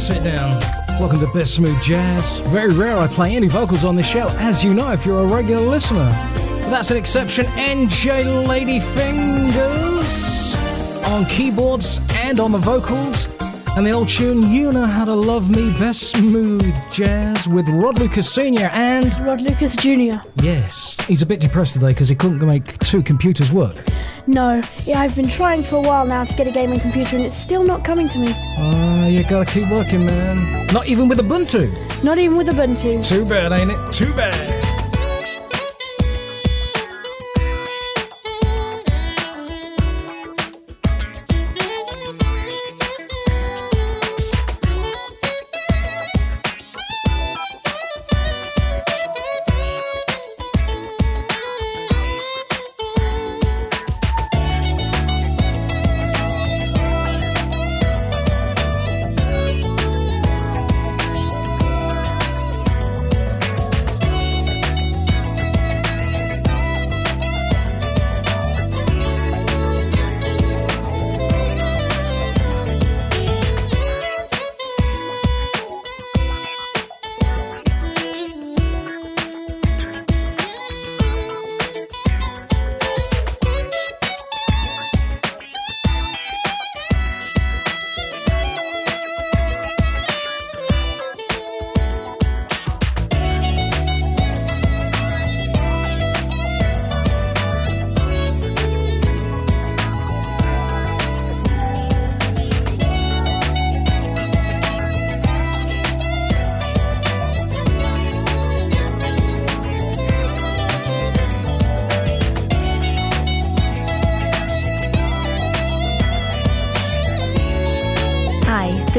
Sit down. Welcome to Best Smooth Jazz. Very rare I play any vocals on this show, as you know if you're a regular listener. But that's an exception. NJ Ladyfingers on keyboards and on the vocals. And the old tune, You Know How to Love Me, Best Smooth Jazz with Rod Lucas Sr. and Rod Lucas Jr. Yes, he's a bit depressed today because he couldn't make two computers work. No, yeah, I've been trying for a while now to get a gaming computer and it's still not coming to me. You gotta keep working, man. Not even with Ubuntu. Not even with Ubuntu. Too bad, ain't it? Too bad.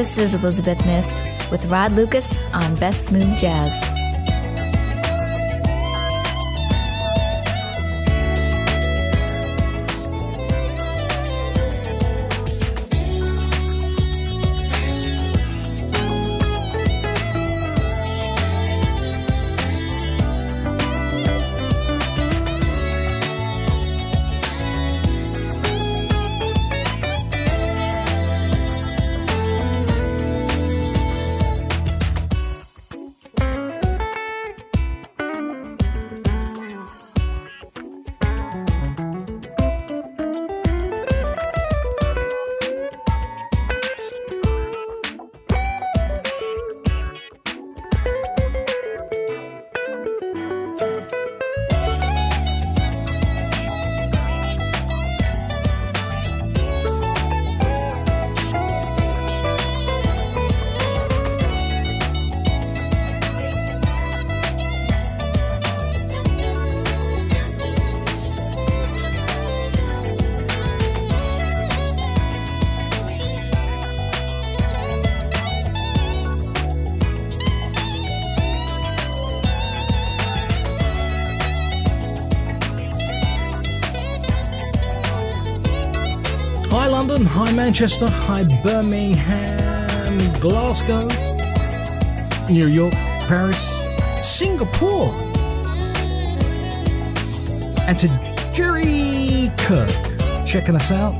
This is Elizabeth Miss with Rod Lucas on Best Smooth Jazz. Hi London, hi Manchester, hi Birmingham, Glasgow, New York, Paris, Singapore, and to Jerry Kirk checking us out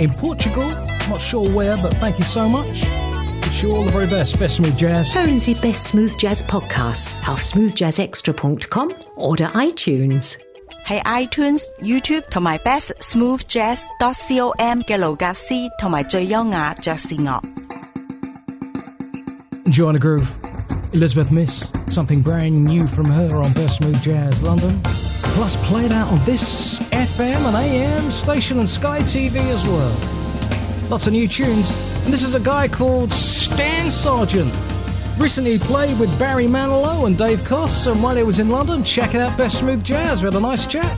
in Portugal. Not sure where, but thank you so much. Wish you all the very best. Best Smooth Jazz. Hören Sie Best Smooth Jazz Podcasts auf smoothjazzextra.com oder iTunes. 喺 iTunes、YouTube 同埋 bestsmoothjazz.com 嘅盧格斯同埋最優雅爵士樂。Enjoy the groove. Elizabeth Miss, something brand new from her on Best Smooth Jazz London. Plus played out on this FM and AM station and Sky TV as well. Lots of new tunes. And this is a guy called Stan Sargent. Recently played with Barry Manilow and Dave Koss, and while he was in London, check it out, Best Smooth Jazz. We had a nice chat.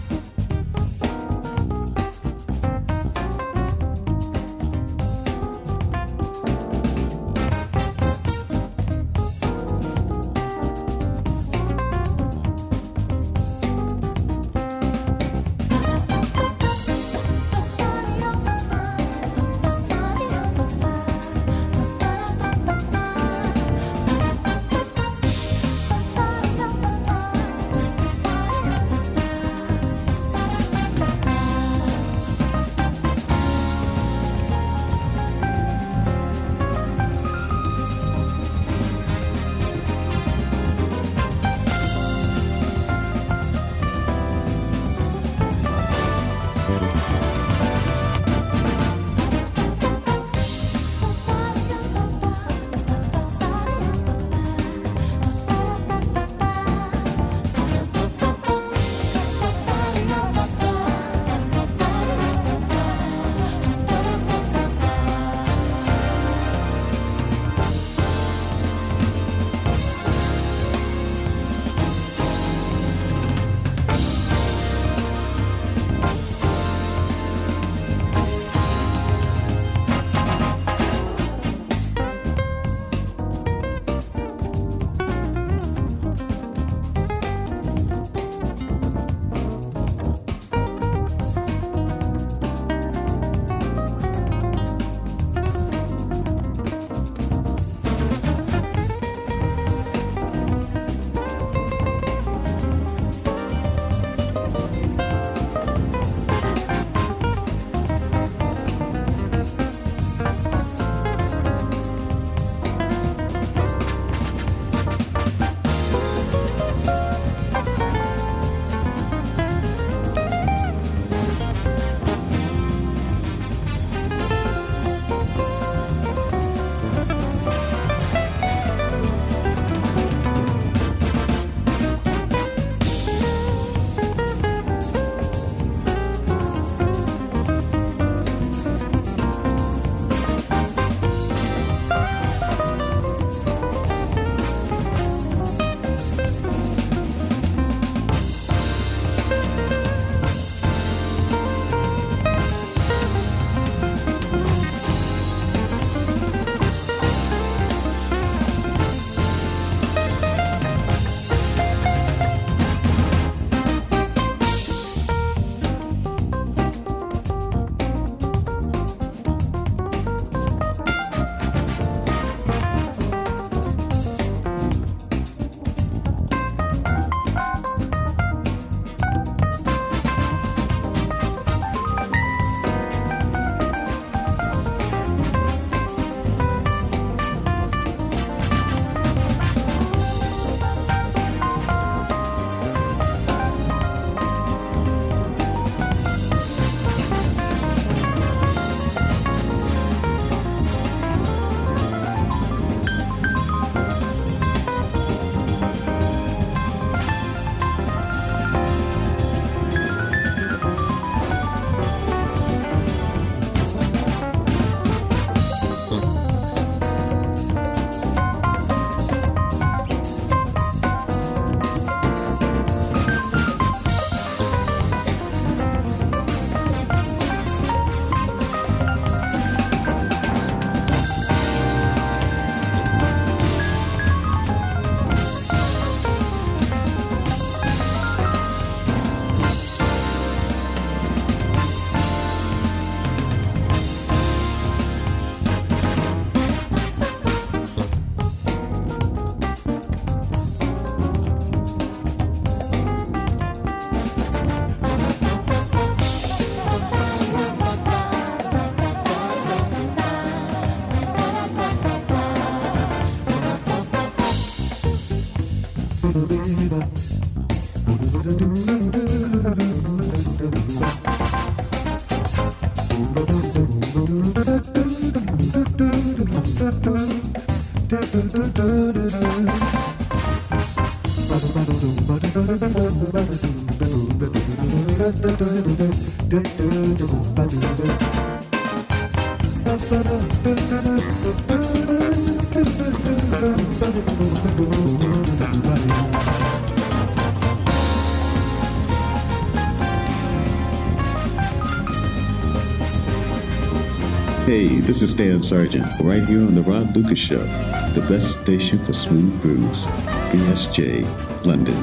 Hey, this is Dan Sargent, right here on The Rod Lucas Show, the best station for smooth grooves. BSJ, London.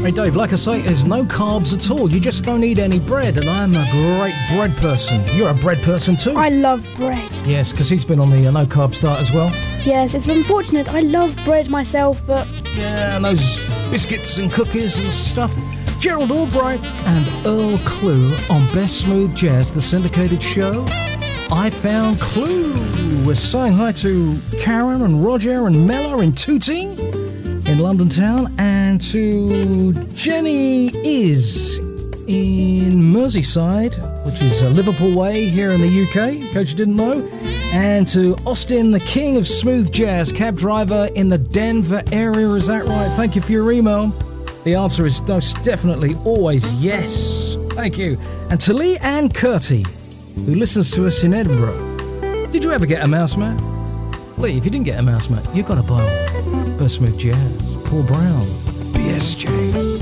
Hey Dave, like I say, there's no carbs at all. You just don't eat any bread, and I'm a great bread person. You're a bread person too. I love bread. Yes, because he's been on the no carb diet as well. Yes, it's unfortunate. I love bread myself, but... Yeah, and those biscuits and cookies and stuff. Gerald Albright and Earl Clue on Best Smooth Jazz, the syndicated show. I Found Clue. We're saying hi to Karen and Roger and Mella in Tooting in London town, and to Jenny Is in Merseyside, which is Liverpool Way here in the UK, in case you didn't know, and to Austin, the king of smooth jazz, cab driver in the Denver area. Is that right? Thank you for your email. The answer is most definitely always yes. Thank you. And to Lee Ann Curtie, who listens to us in Edinburgh. Did you ever get a mouse mat? Lee, if you didn't get a mouse mat, you've got to buy one. Best Smooth Jazz, Paul Brown, BSJ.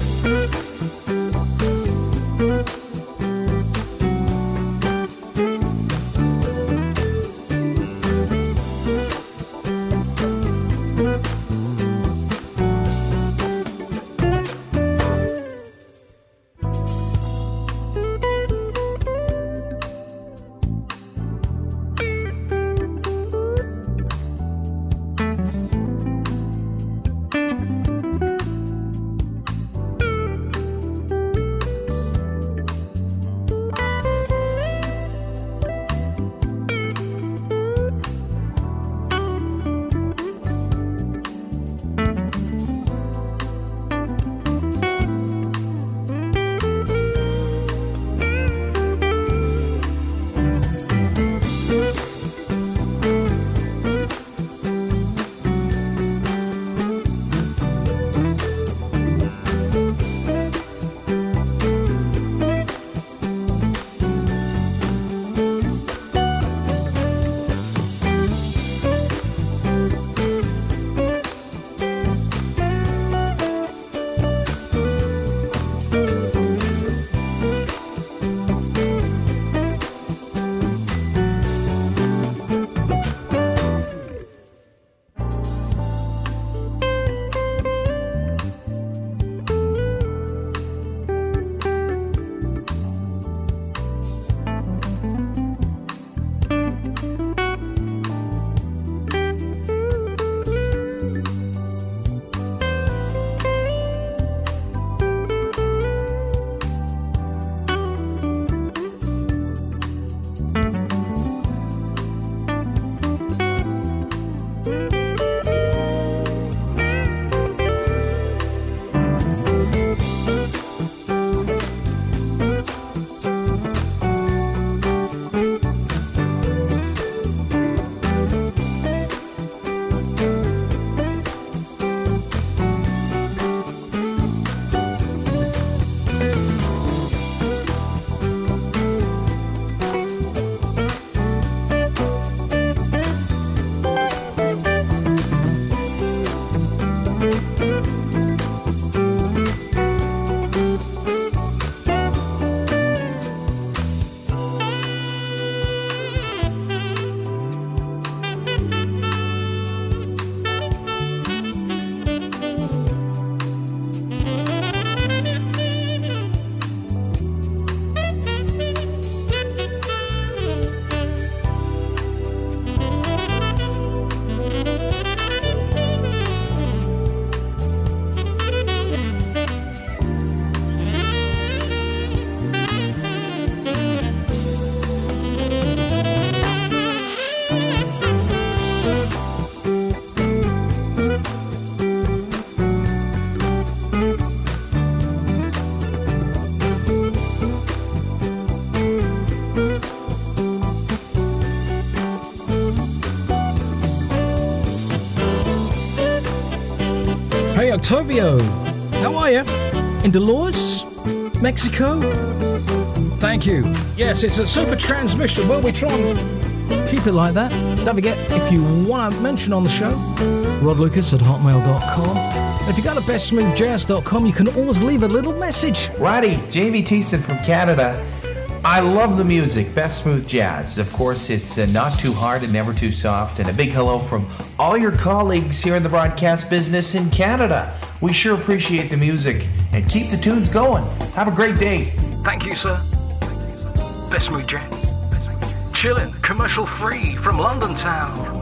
Hey Octavio, how are you? In Dolores, Mexico? Thank you. Yes, it's a super transmission. Well, we try and keep it like that. Don't forget, if you want to mention on the show, rodlucas@hotmail.com. If you go to bestsmoothjazz.com, you can always leave a little message. Roddy, Jamie Thiessen from Canada. I love the music, best smooth jazz. Of course, it's not too hard and never too soft. And a big hello from all your colleagues here in the broadcast business in Canada. We sure appreciate the music and keep the tunes going. Have a great day. Thank you, sir. Best smooth jazz. Chillin', commercial free from London town.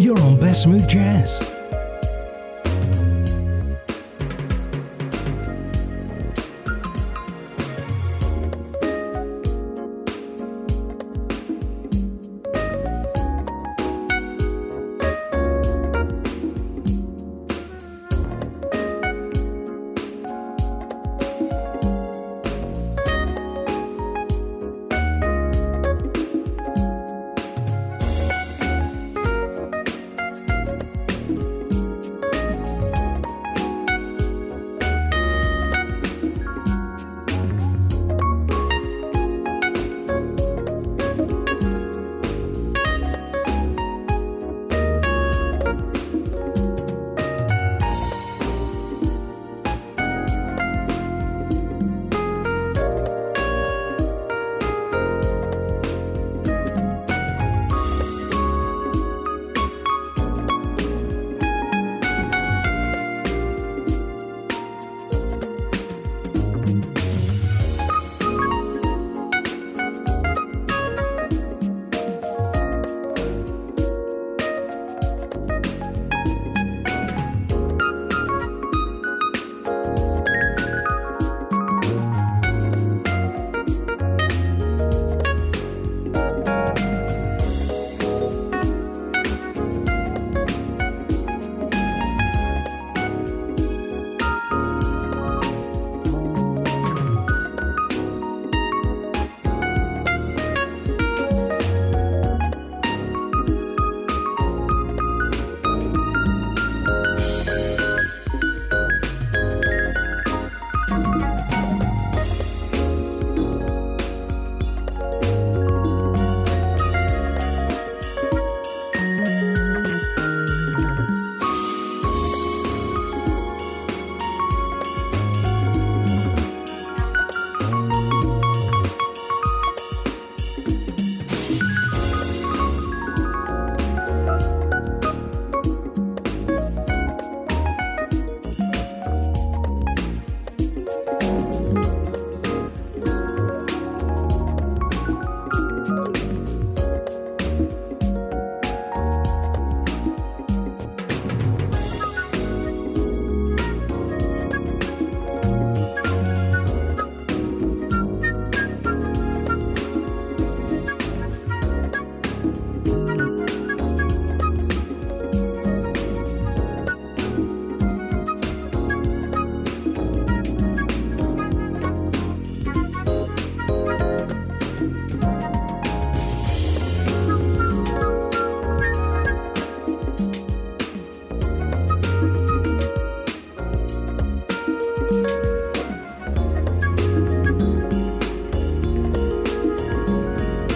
You're on Best Smooth Jazz.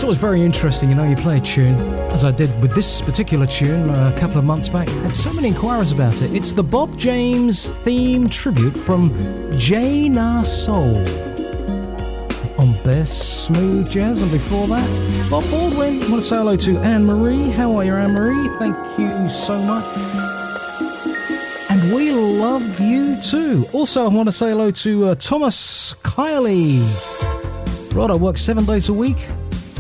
Always very interesting, you play a tune, as I did with this particular tune a couple of months back. I had so many inquiries about it. It's the Bob James theme tribute from J Na Soul on Best Smooth Jazz, and before that, Bob Baldwin. I want to say hello to Anne-Marie. How are you, Anne-Marie? Thank you so much. And we love you too. Also, I want to say hello to Thomas Kiley. Right, I work 7 days a week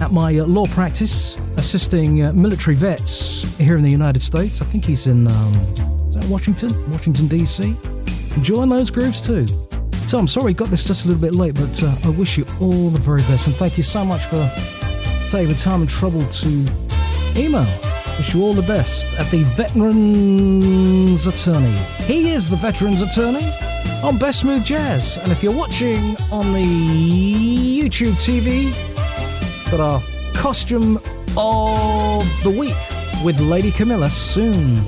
at my law practice, assisting military vets here in the United States. I think he's in Washington DC. Enjoying those grooves too. So I'm sorry I got this just a little bit late, but I wish you all the very best, and thank you so much for taking the time and trouble to email. Wish you all the best at the Veterans Attorney. He is the Veterans Attorney on Best Smooth Jazz, and if you're watching on the YouTube TV, got our costume of the week with Lady Camilla soon.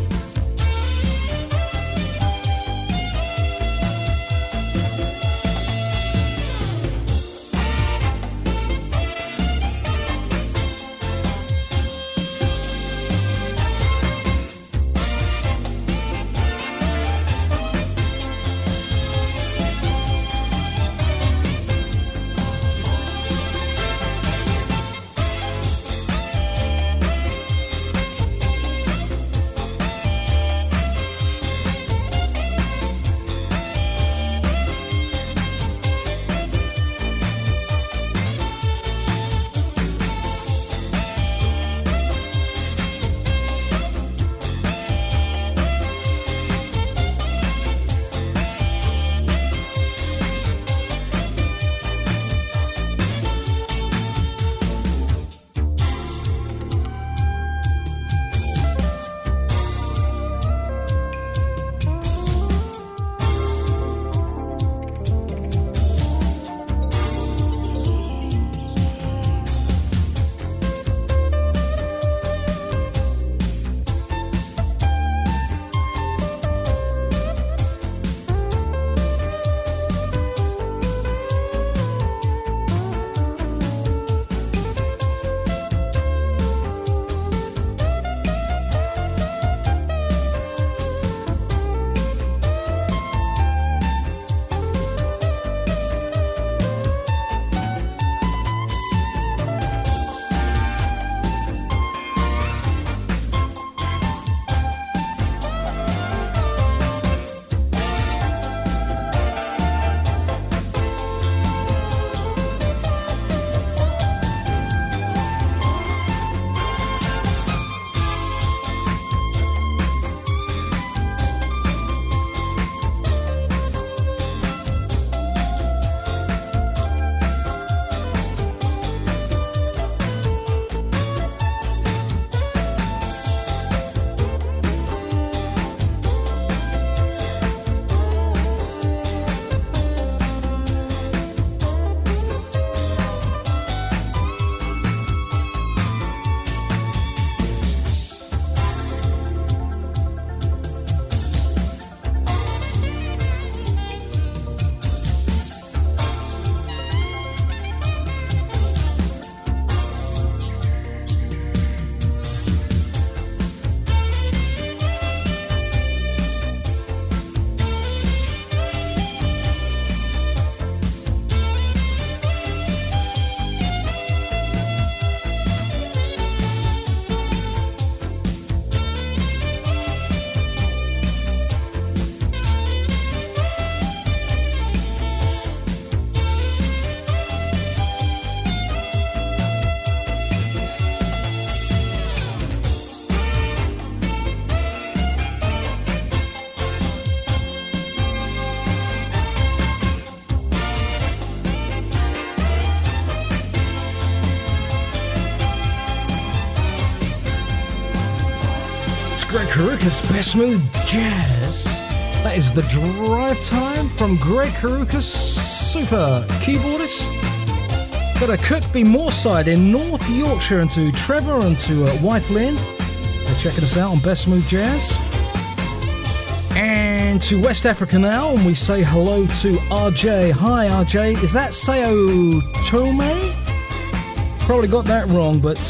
Greg Karukas, Best Smooth Jazz. That is the drive time from Greg Karukas, super keyboardist. Got a Kirkby Moorside in North Yorkshire, and to Trevor and to wife Lynn. They're checking us out on Best Smooth Jazz. And to West Africa now, and we say hello to RJ. Hi RJ, is that Sao Tome? Probably got that wrong, but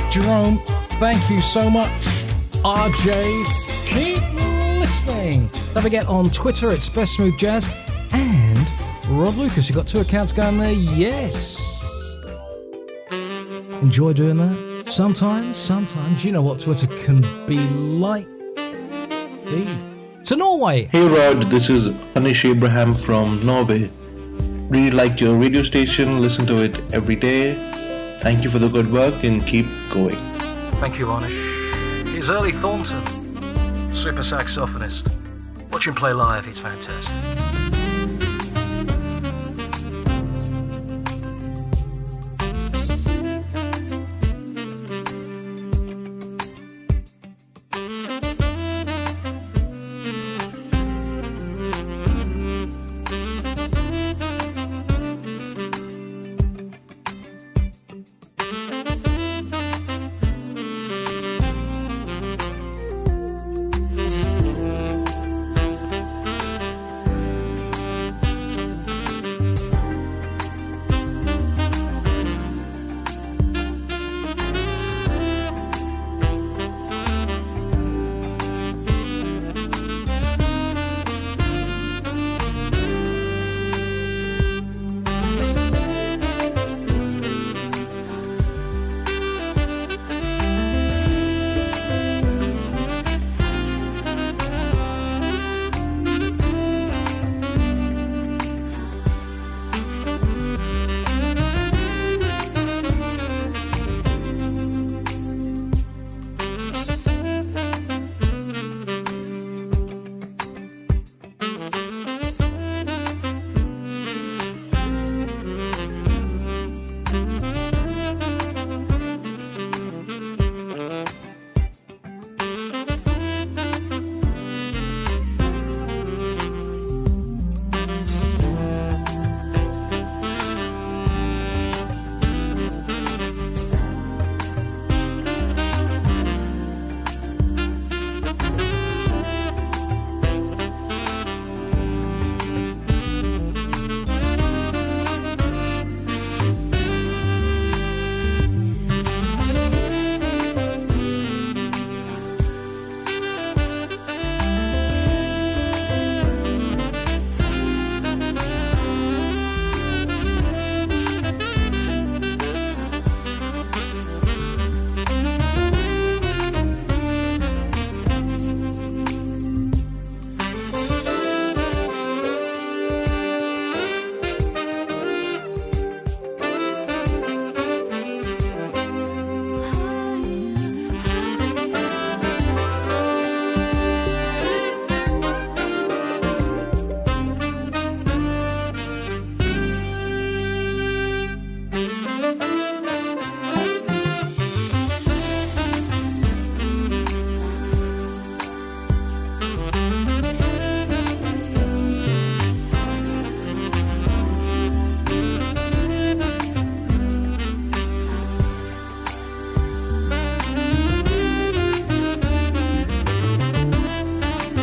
Jerome, thank you so much. RJ, keep listening. Don't forget on Twitter, it's Best Smooth Jazz. And Rod Lucas, you got 2 accounts going there? Yes. Enjoy doing that? Sometimes. You know what Twitter can be like. To Norway. Hey Rod, this is Anish Abraham from Norway. Really liked your radio station, listen to it every day. Thank you for the good work and keep going. Thank you, Anish. Here's Early Thornton, super saxophonist. Watch him play live, he's fantastic.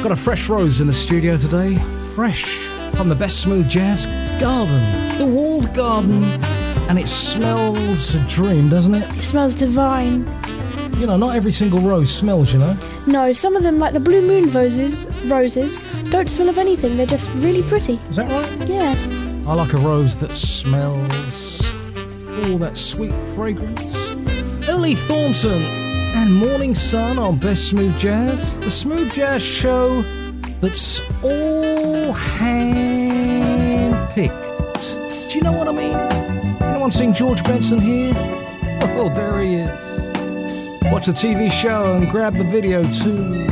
Got a fresh rose in the studio today. Fresh from the Best Smooth Jazz garden. The walled garden. And it smells a dream, doesn't it? It smells divine. You know, not every single rose smells, you know? No, some of them, like the Blue Moon roses, don't smell of anything. They're just really pretty. Is that right? Yes. I like a rose that smells all that sweet fragrance. Early Thornton and Morning Sun on Best Smooth Jazz. The Smooth Jazz show that's all hand-picked. Do you know what I mean? Anyone seen George Benson here? Oh, there he is. Watch the TV show and grab the video too.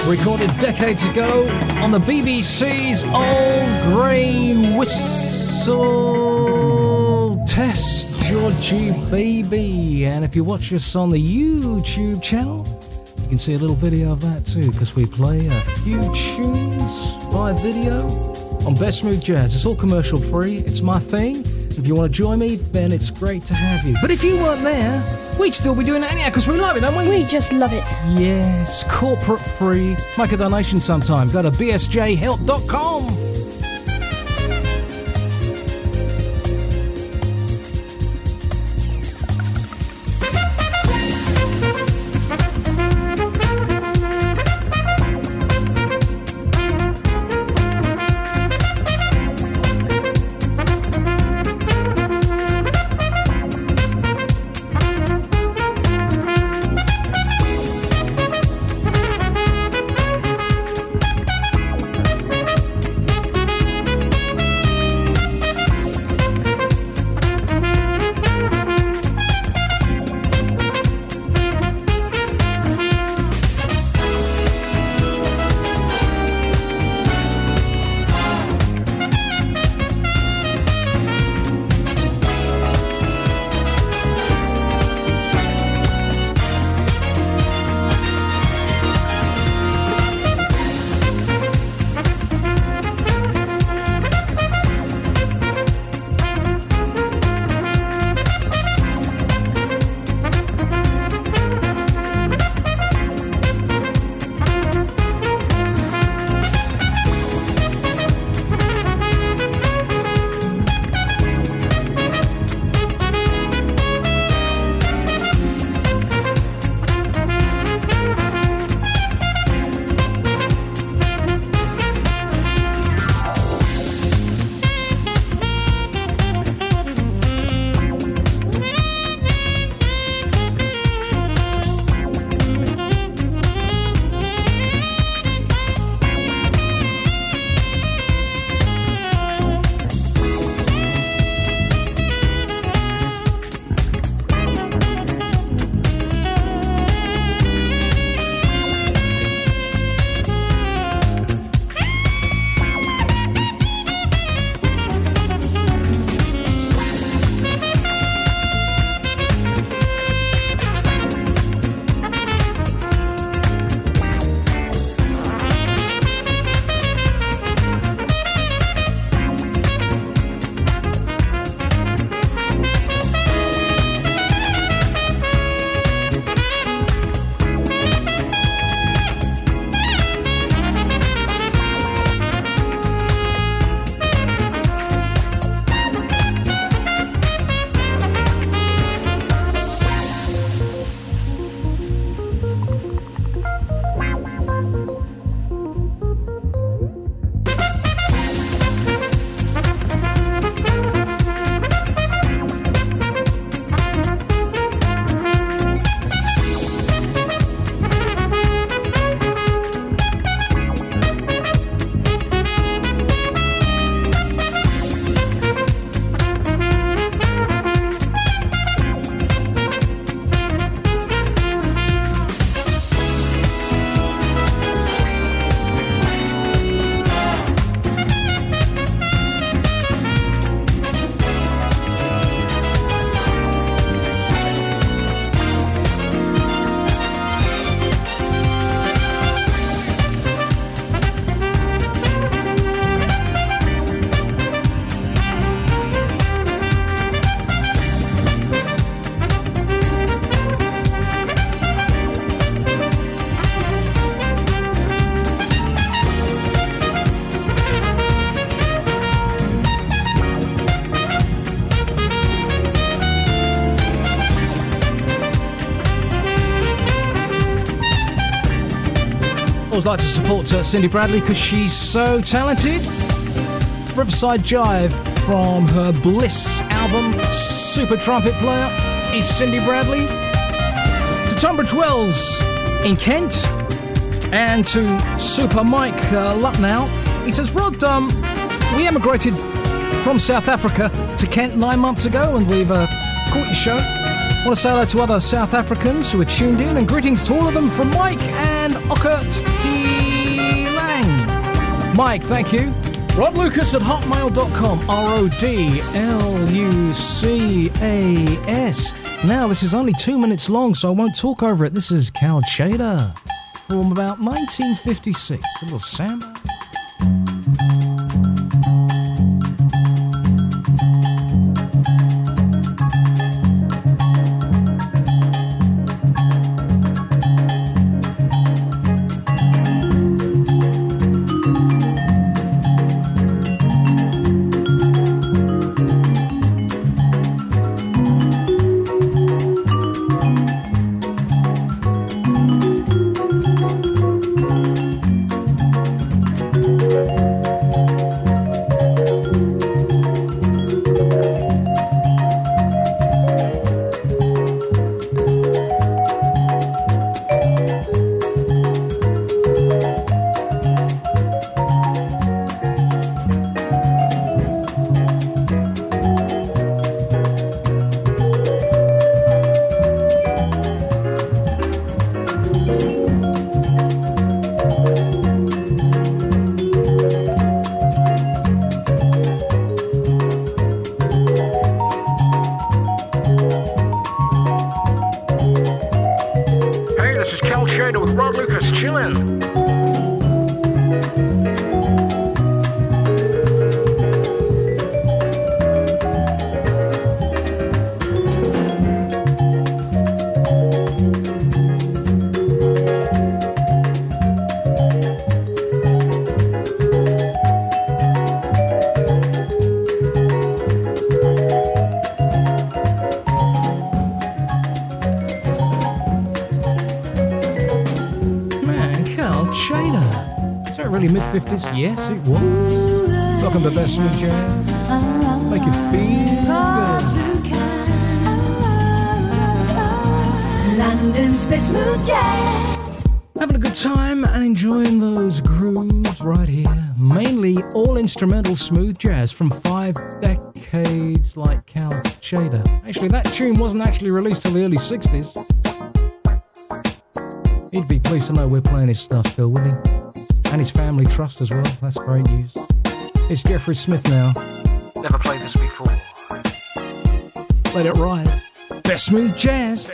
recorded decades ago on the BBC's Old Grey Whistle Test Georgie Baby. And if you watch us on the YouTube channel, you can see a little video of that too, because we play a few tunes by video on Best Smooth Jazz. It's all commercial free. It's my thing. If you want to join me, then it's great to have you. But if you weren't there, we'd still be doing it anyhow, because we love it, don't we? We just love it. Yes, corporate free. Make a donation sometime. Go to bsjhelp.com. Always like to support Cindy Bradley because she's so talented. Riverside Jive from her Bliss album, super trumpet player is Cindy Bradley. To Tunbridge Wells in Kent, and to Super Mike Lucknow. He says, Rod, we emigrated from South Africa to Kent 9 months ago, and we've caught your show. I want to say hello to other South Africans who are tuned in, and greetings to all of them from Mike and Ockert D. Mike, thank you. Rod Lucas at hotmail.com. RODLUCAS. Now, this is only 2 minutes long, so I won't talk over it. This is Cal Chader from about 1956. A little samba. Mid-50s? Yes, it was. Welcome to Best Smooth Jazz. Make you feel good. London's Best Smooth Jazz. Having a good time and enjoying those grooves right here. Mainly all instrumental smooth jazz from 5 decades like Cal Chader. Actually, that tune wasn't actually released till the early 60s. He'd be pleased to know we're playing his stuff still, wouldn't he? And his family trust as well. That's great news. It's Jeffrey Smith now. Never played this before. Let it ride. Best Smooth Jazz.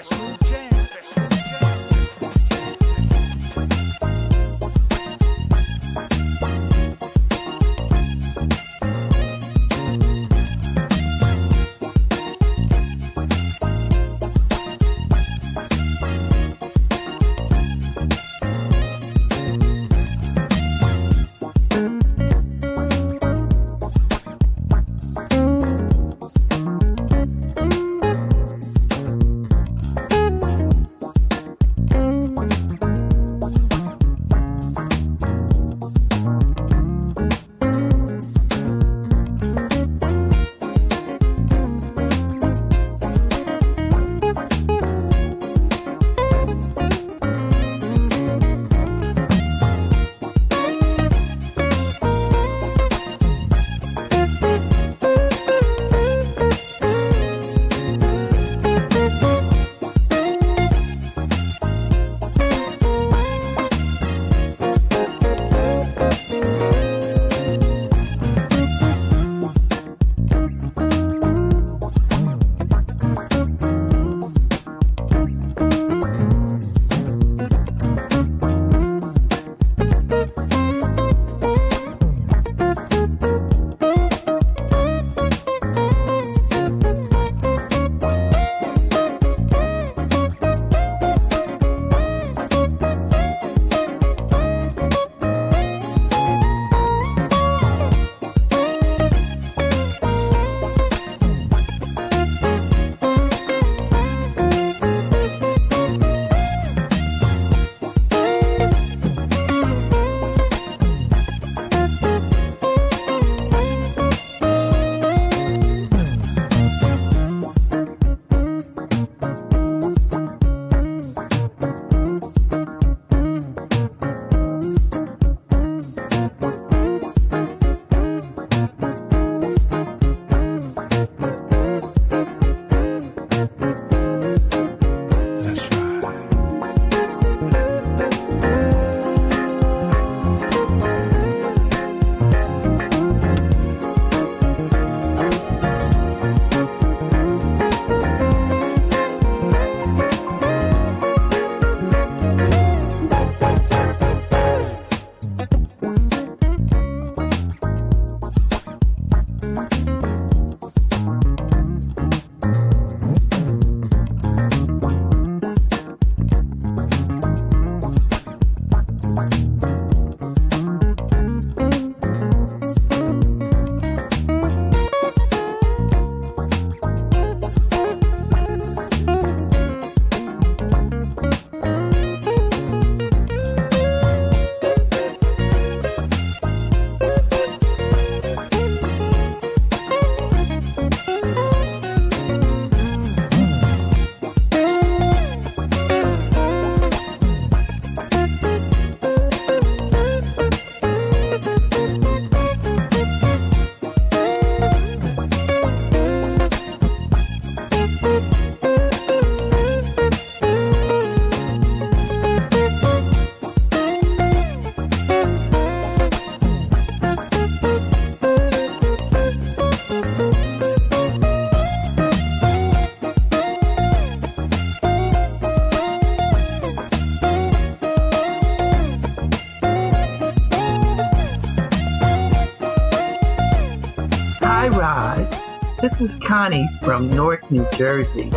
This is Connie from Newark, New Jersey.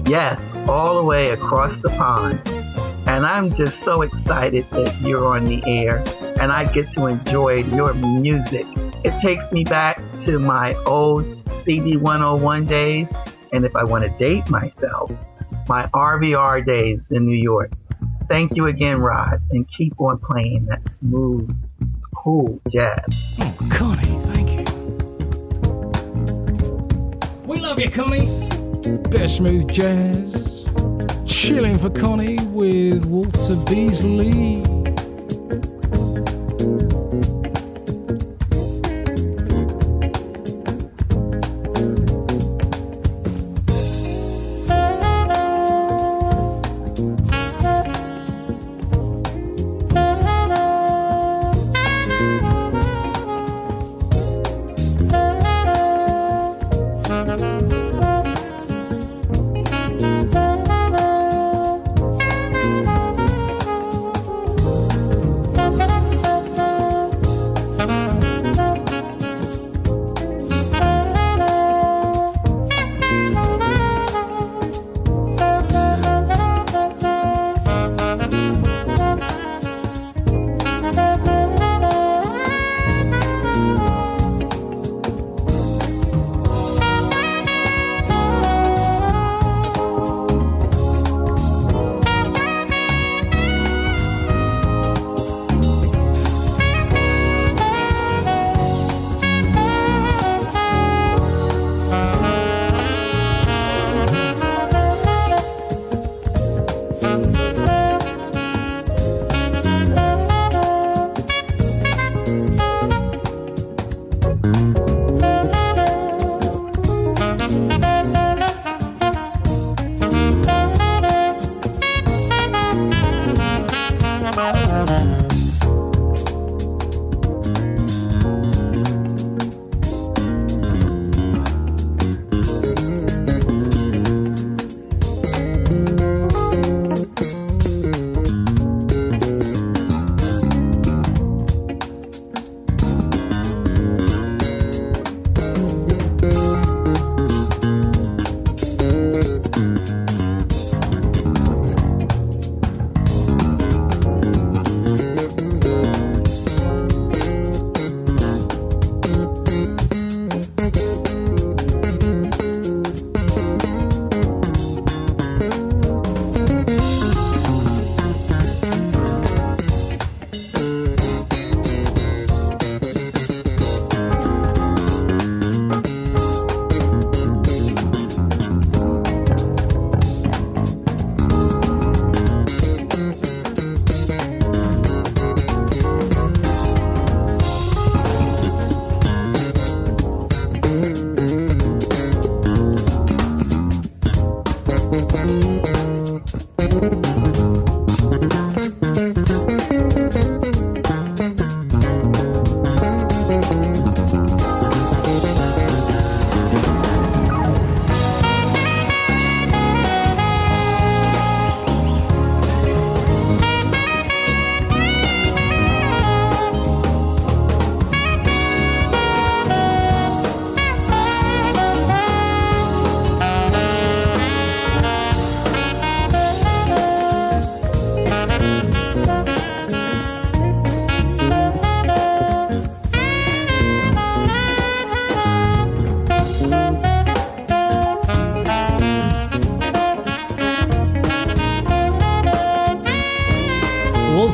Yes, all the way across the pond. And I'm just so excited that you're on the air and I get to enjoy your music. It takes me back to my old CD 101 days. And if I want to date myself, my RVR days in New York. Thank you again, Rod, and keep on playing that smooth, cool jazz. Oh, Connie, thank you. We love you, Connie. Bit of smooth jazz. Chilling for Connie with Walter Beasley.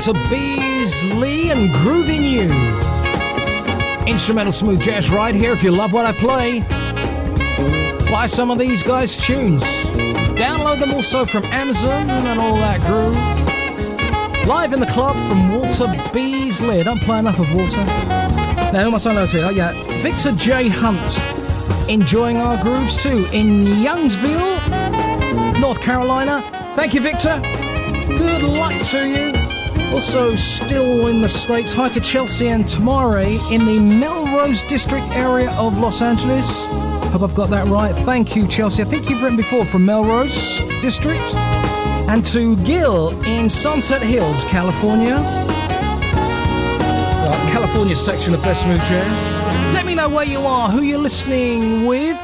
Walter Beasley and Grooving You. Instrumental smooth jazz right here. If you love what I play, buy some of these guys' tunes. Download them also from Amazon and all that groove. Live in the club from Walter Beasley. I don't play enough of Walter. Now, who am I saying hello to? Oh, yeah. Victor J. Hunt. Enjoying our grooves too in Youngsville, North Carolina. Thank you, Victor. Good luck to you. Also, still in the States, hi to Chelsea and Tamari in the Melrose District area of Los Angeles. Hope I've got that right. Thank you, Chelsea. I think you've written before from Melrose District. And to Gil in Sunset Hills, California. California section of Best Smooth Jazz. Let me know where you are, who you're listening with,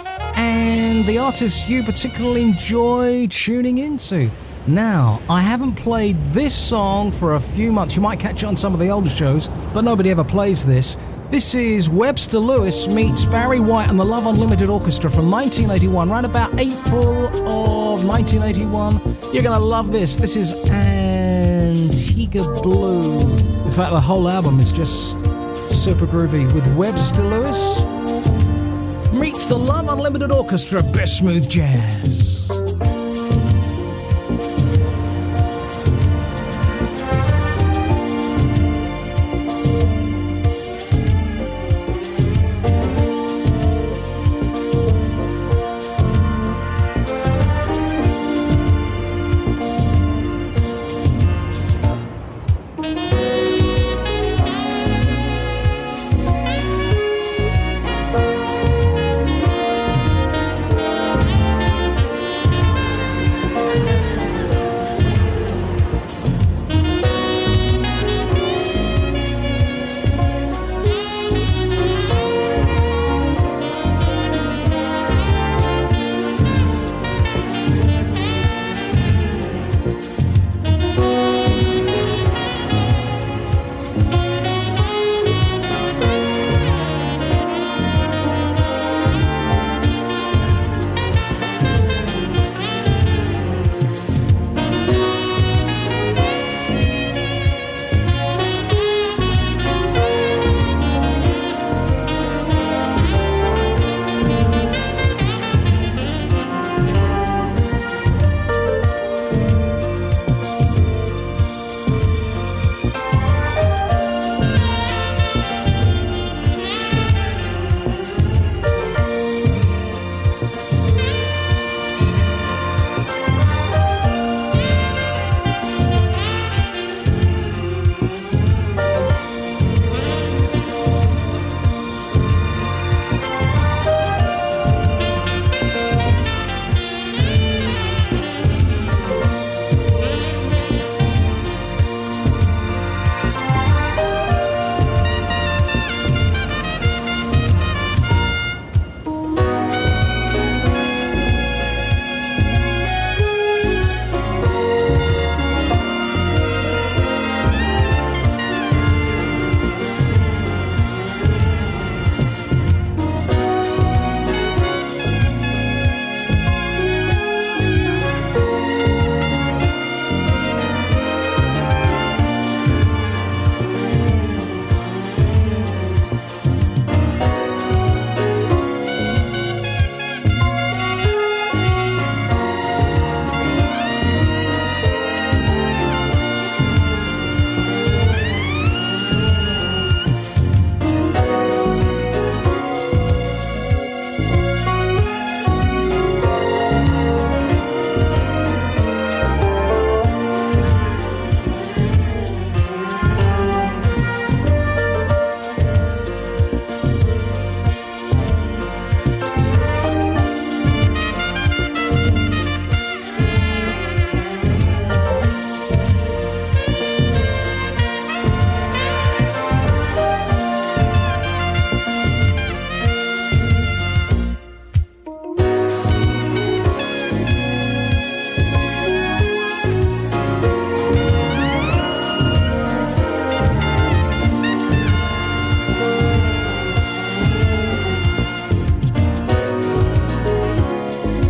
the artists you particularly enjoy tuning into. Now, I haven't played this song for a few months. You might catch it on some of the older shows, but nobody ever plays this. This is Webster Lewis meets Barry White and the Love Unlimited Orchestra from 1981, right about April of 1981. You're going to love this. This is Antigua Blue. In fact, the whole album is just super groovy with Webster Lewis meets the Love Unlimited Orchestra, Best Smooth Jazz.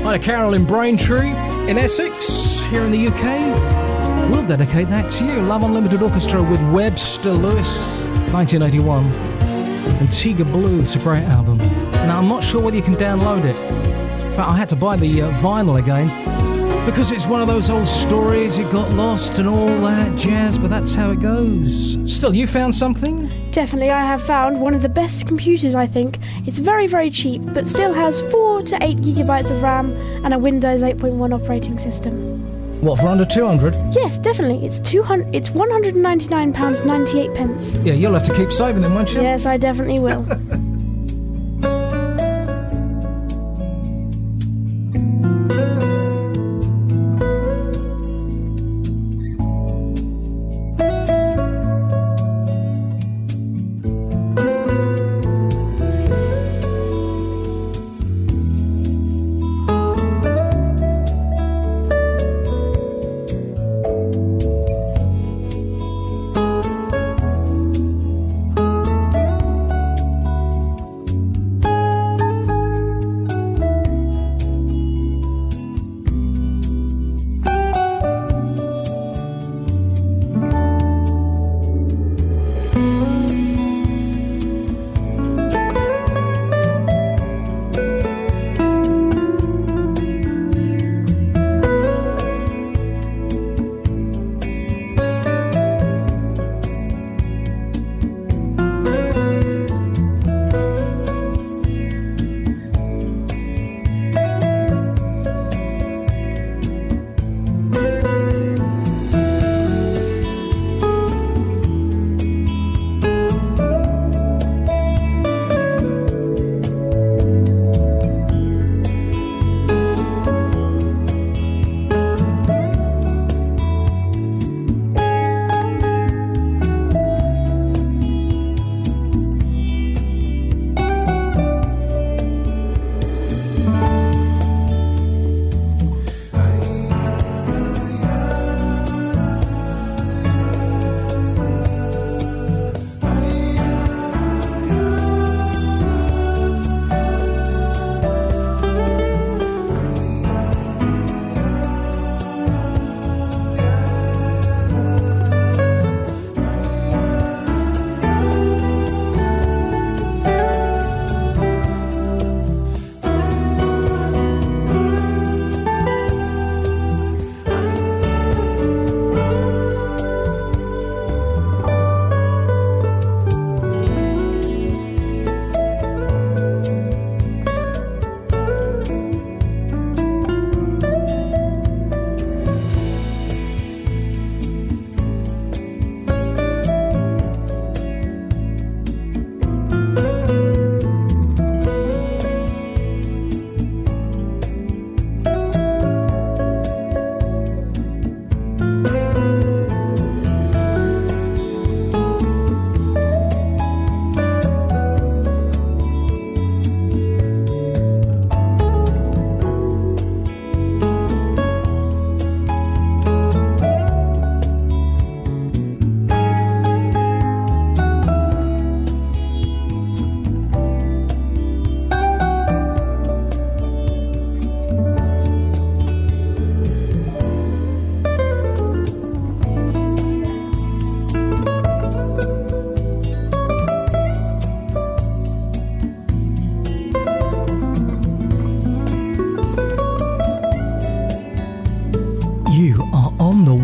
Hi to Carol in Braintree in Essex, here in the UK. We'll dedicate that to you. Love Unlimited Orchestra with Webster Lewis, 1981. Antigua Blue, it's a great album. Now, I'm not sure whether you can download it. In fact, I had to buy the vinyl again because it's one of those old stories, it got lost and all that jazz, but that's how it goes. Still, you found something? Definitely, I have found one of the best computers, I think. It's very, very cheap, but still has 4 to 8 gigabytes of RAM and a Windows 8.1 operating system. What, for under 200? Yes, definitely. It's £199.98. Yeah, you'll have to keep saving them, won't you? Yes, I definitely will.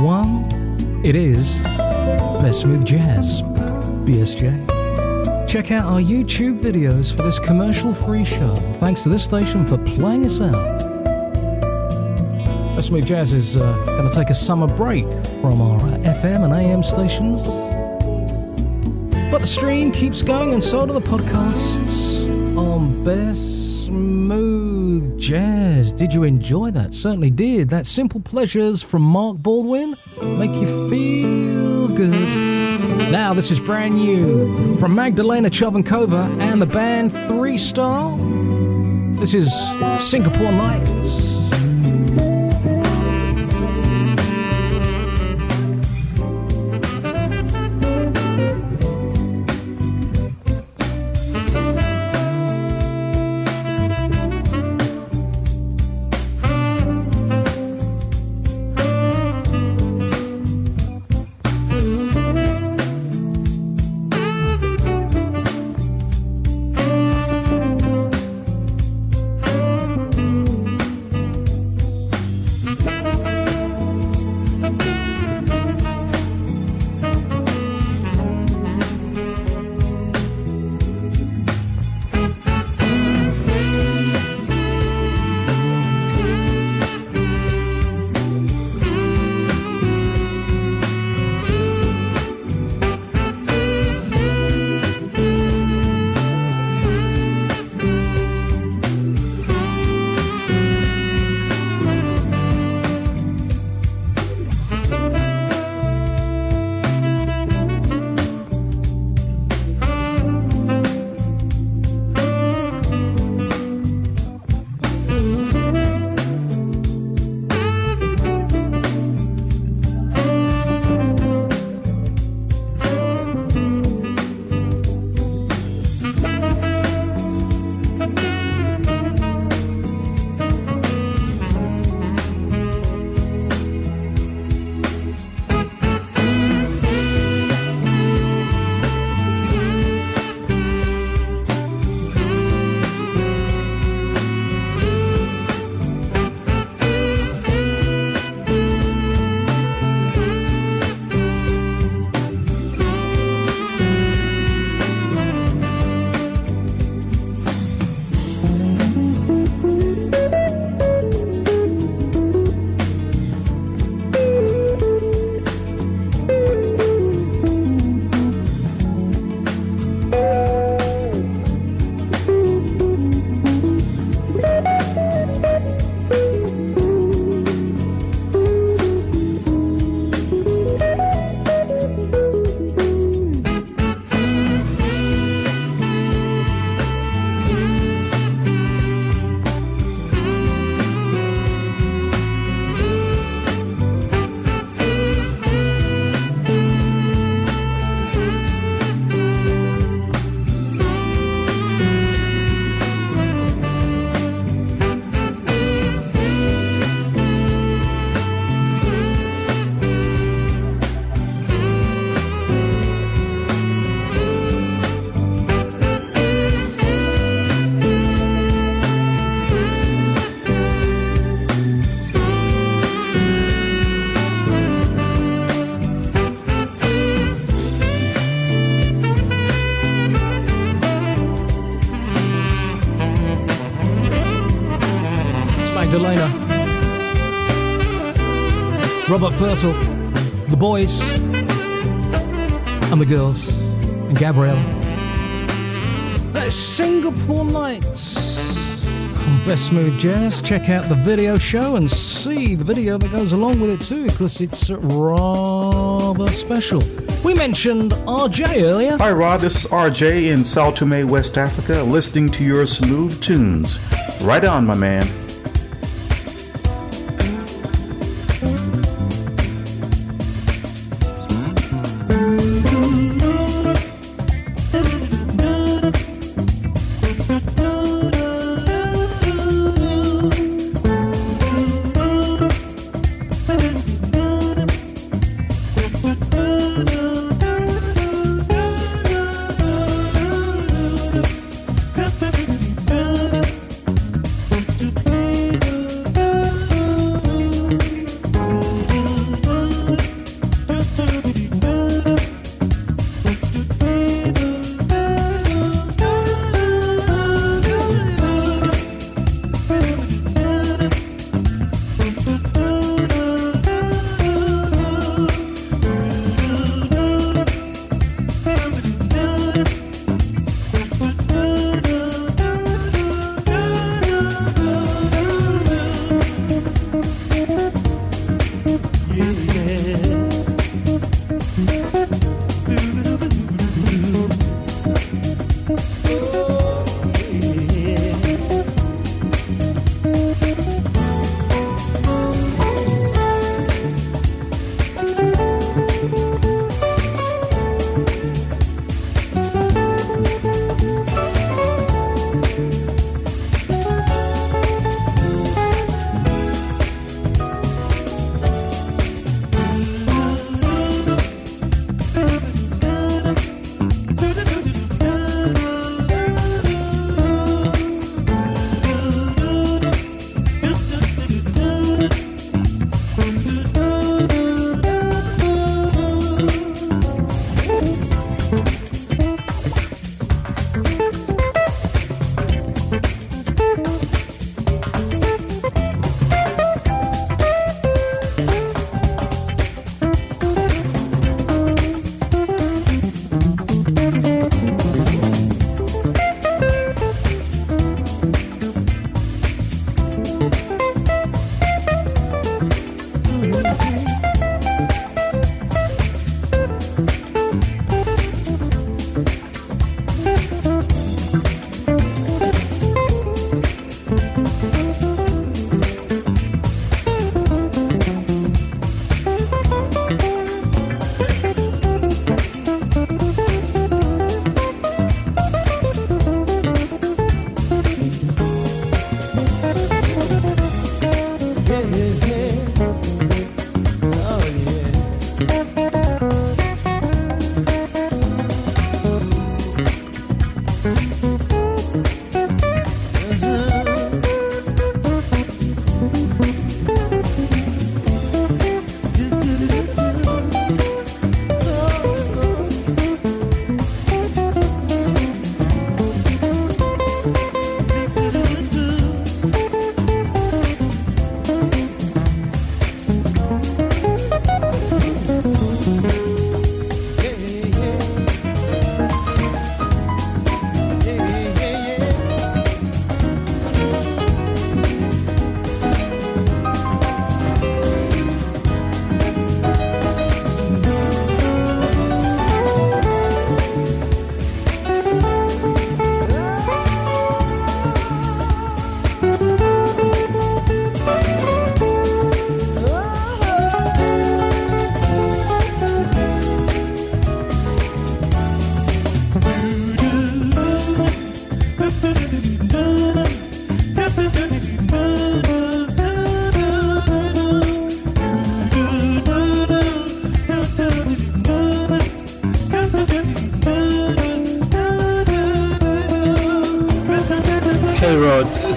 one. It is Best Smooth Jazz, BSJ. Check out our YouTube videos for this commercial-free show. Thanks to this station for playing us out. Best Smooth Jazz is going to take a summer break from our FM and AM stations. But the stream keeps going, and so do the podcasts on Best Smooth Jazz. Did you enjoy that? Certainly did. That Simple Pleasures from Mark Baldwin make you feel good. Now, this is brand new from Magdalena Chovankova and the band 3 Star. This is Singapore Nights. Delana, Robert Fertel, the boys, and the girls, and Gabrielle. That's Singapore Nights on Best Smooth Jazz. Check out the video show and see the video that goes along with it too, because it's rather special. We mentioned RJ earlier. Hi Rod, this is RJ in Sao Tome, West Africa, listening to your smooth tunes. Right on, my man.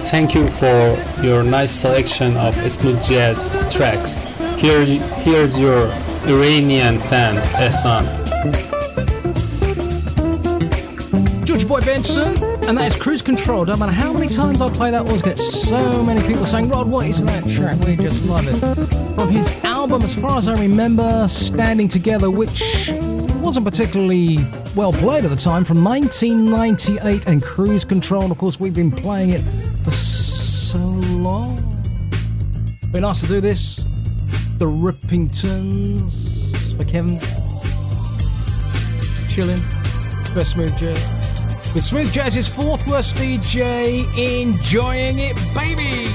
thank you for your nice selection of smooth jazz tracks. Here's your Iranian fan, Ehsan. Georgie Boy Benson, and that is Cruise Control. Don't matter how many times I play that, always get so many people saying, Rod, what is that track? We just love it. From his album, as far as I remember, Standing Together, which wasn't particularly well played at the time, from 1998, and Cruise Control. And of course, we've been playing it for so long. Been nice to do this. The Rippingtons for Kevin. Chilling. Best Smooth Jazz. With Smooth Jazz's fourth worst DJ, enjoying it, baby!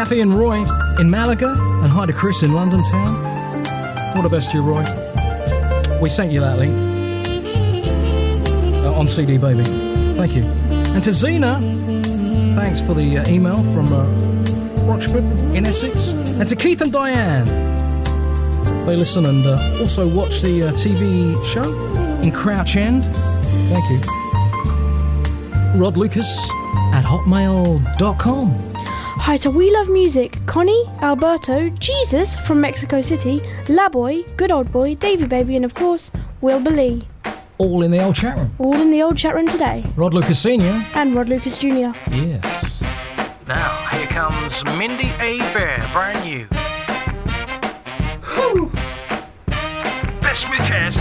Kathy and Roy in Malaga, and hi to Chris in London town. All the best to you, Roy. We sent you that link on CD Baby. Thank you. And to Zena, thanks for the email from Rochford in Essex. And to Keith and Diane, they listen and also watch the TV show in Crouch End. Thank you. Rod Lucas at hotmail.com. Hi to We Love Music, Connie, Alberto, Jesus from Mexico City, Laboy, Good Old Boy, Davy Baby, and of course, Wilbur Lee. All in the old chat room. All in the old chat room today. Rod Lucas Sr. And Rod Lucas Jr. Yes. Now, here comes Mindy Abear, brand new. Whew. Best smooth jazz.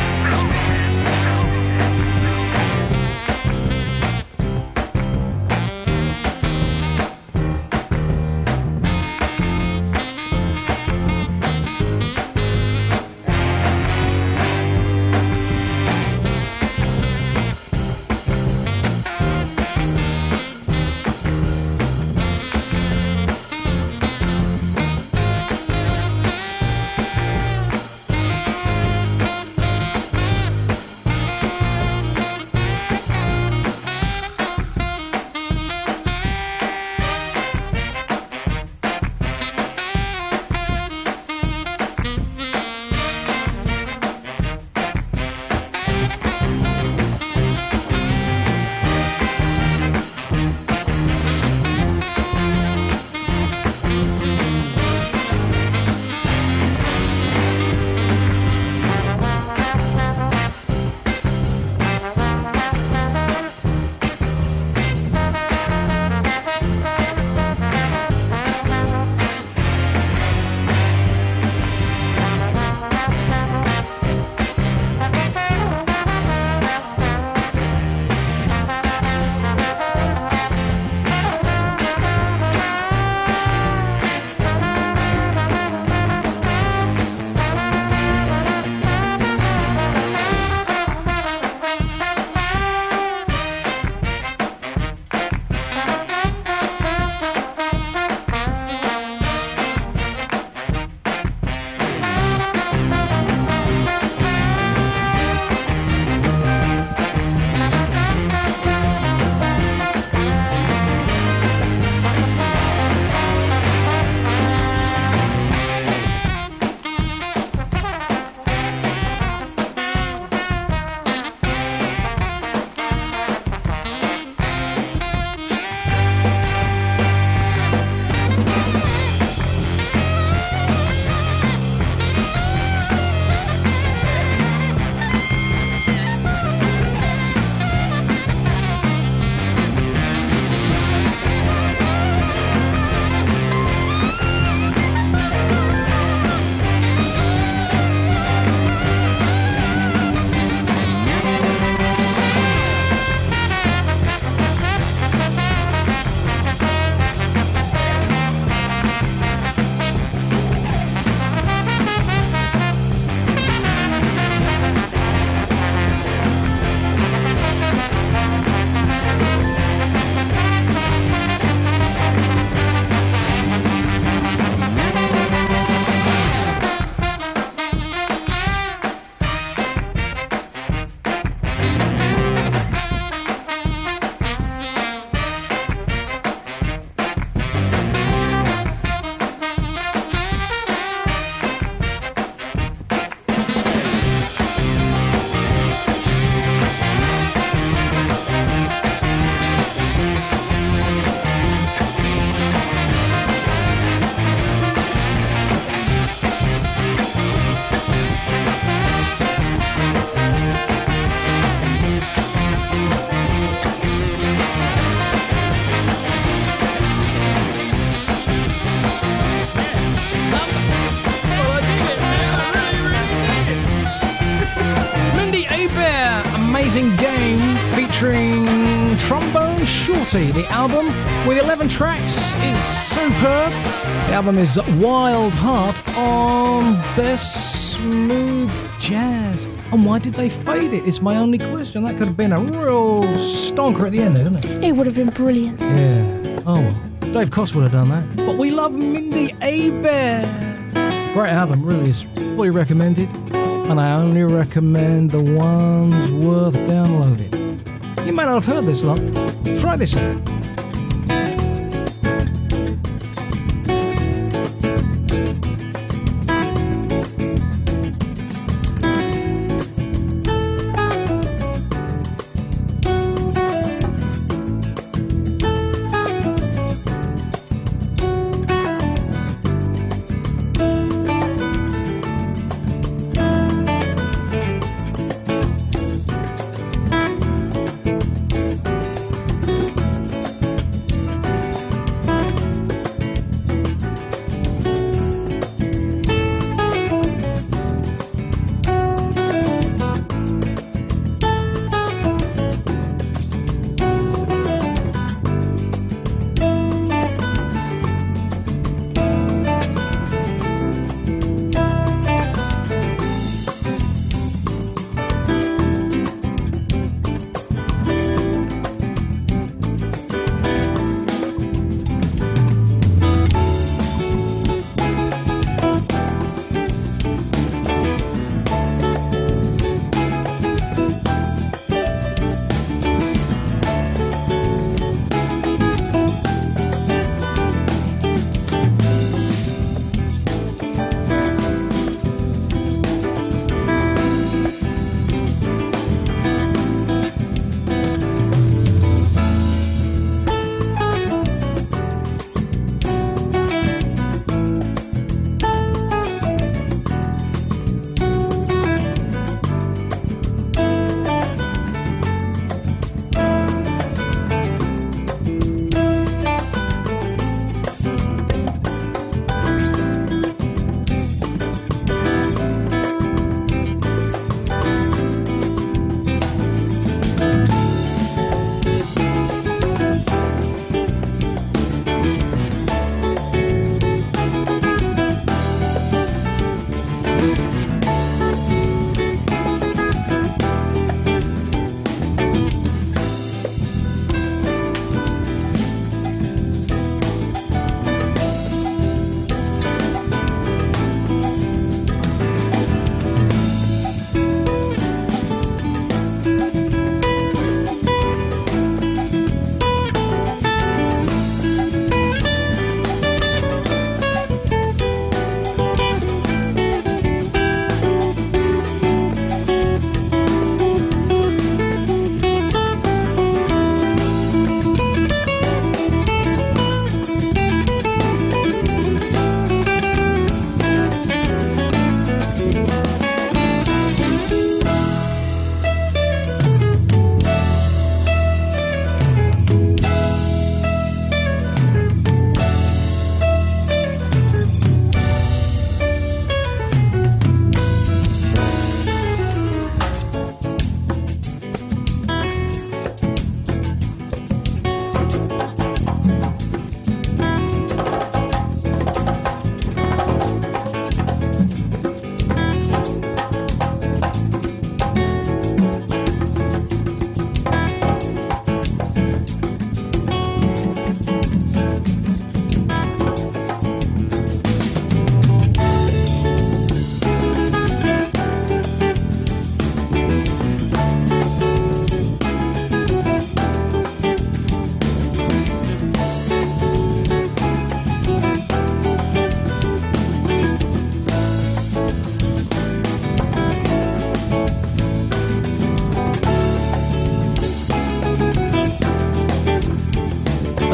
Amazing Game featuring Trombone Shorty. The album with 11 tracks is superb. The album is Wild Heart on Best Smooth Jazz. And why did they fade it? It's my only question. That could have been a real stonker at the end there, didn't it? It would have been brilliant. Yeah. Oh well. Dave Koss would have done that. But we love Mindy Abear. Great album, really is. Fully recommended. And I only recommend the ones worth downloading. You may not have heard this lot. Try this out.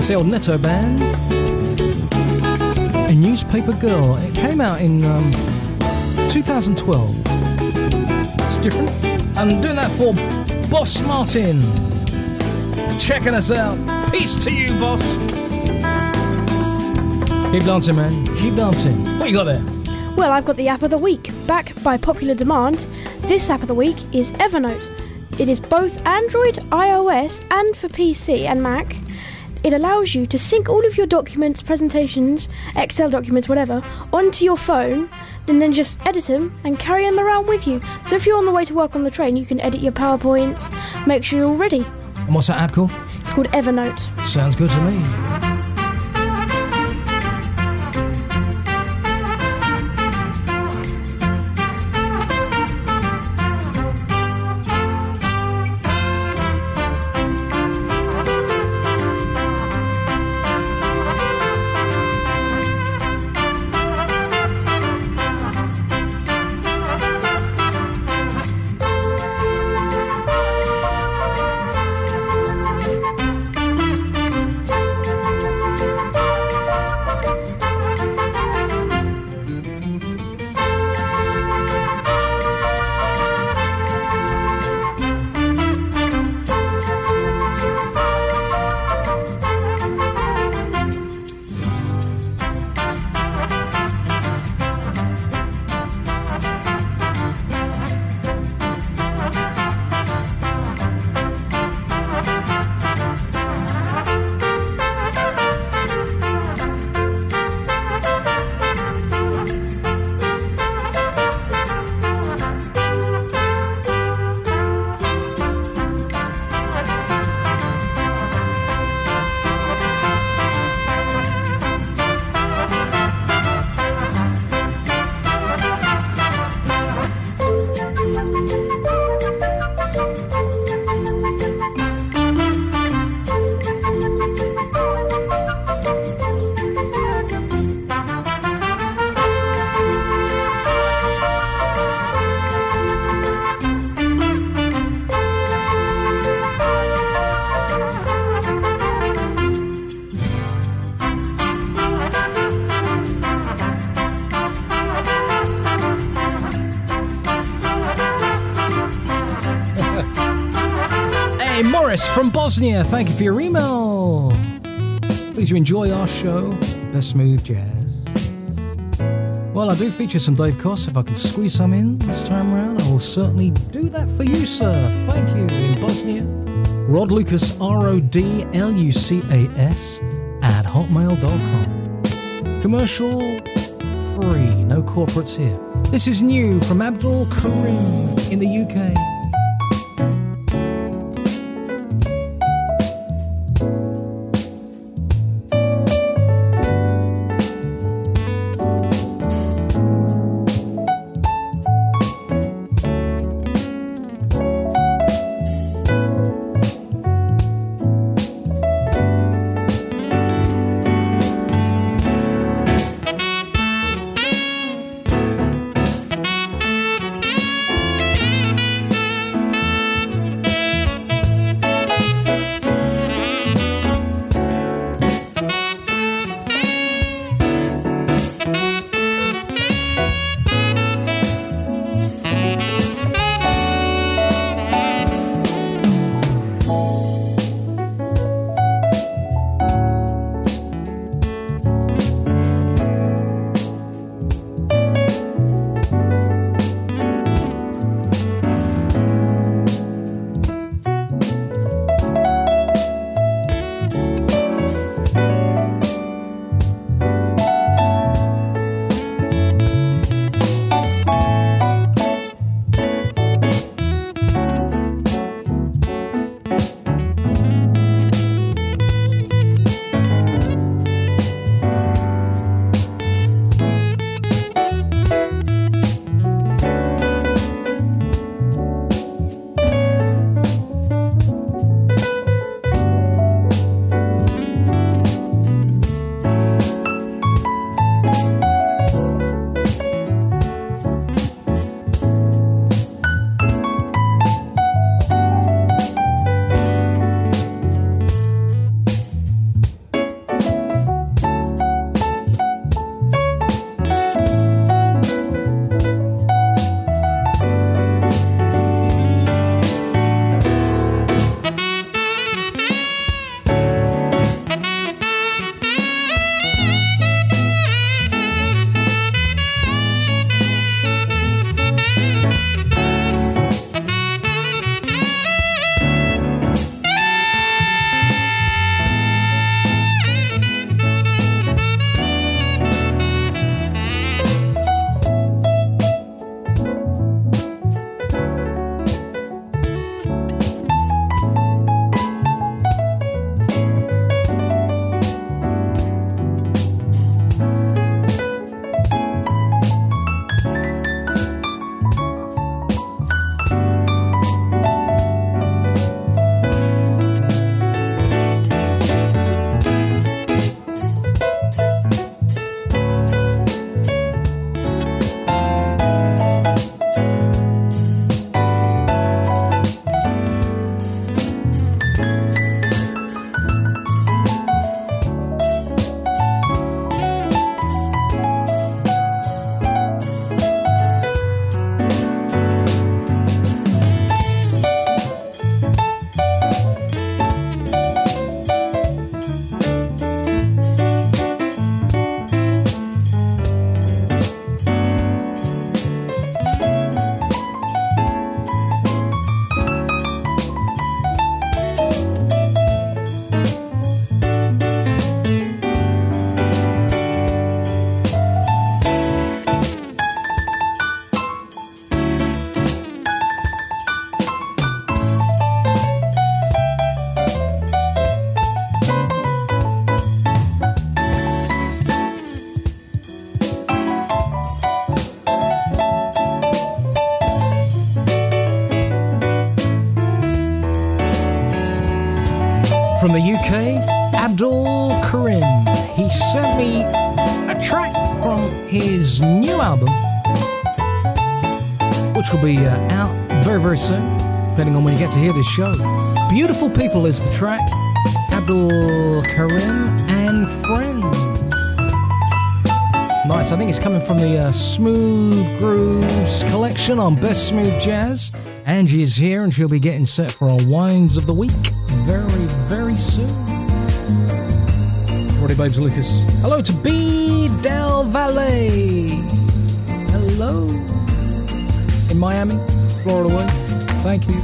That's the old Netto band. A Newspaper Girl. It came out in 2012. It's different. I'm doing that for Boss Martin. Checking us out. Peace to you, boss. Keep dancing, man. Keep dancing. What you got there? Well, I've got the app of the week. Back by popular demand, this app of the week is Evernote. It is both Android, iOS, and for PC and Mac. It allows you to sync all of your documents, presentations, Excel documents, whatever, onto your phone, and then just edit them and carry them around with you. So if you're on the way to work on the train, you can edit your PowerPoints, make sure you're all ready. And what's that app called? It's called Evernote. Sounds good to me. Boris from Bosnia, thank you for your email. Please you enjoy our show, Best Smooth Jazz. Well, I do feature some Dave Koss. If I can squeeze some in this time around, I will certainly do that for you, sir. Thank you. In Bosnia, Rod Lucas, RODLUCAS @hotmail.com. Commercial free, no corporates here. This is new from Abdul Karim in the UK. From the UK, Abdul Karim. He sent me a track from his new album, which will be out very, very soon, depending on when you get to hear this show. Beautiful People is the track. Abdul Karim and Friends. Nice. I think it's coming from the Smooth Grooves collection on Best Smooth Jazz. Angie is here and she'll be getting set for our Wines of the Week. very, very soon. Roddy Babes Lucas. Hello to B. Del Valle. Hello. In Miami, Florida way. Thank you.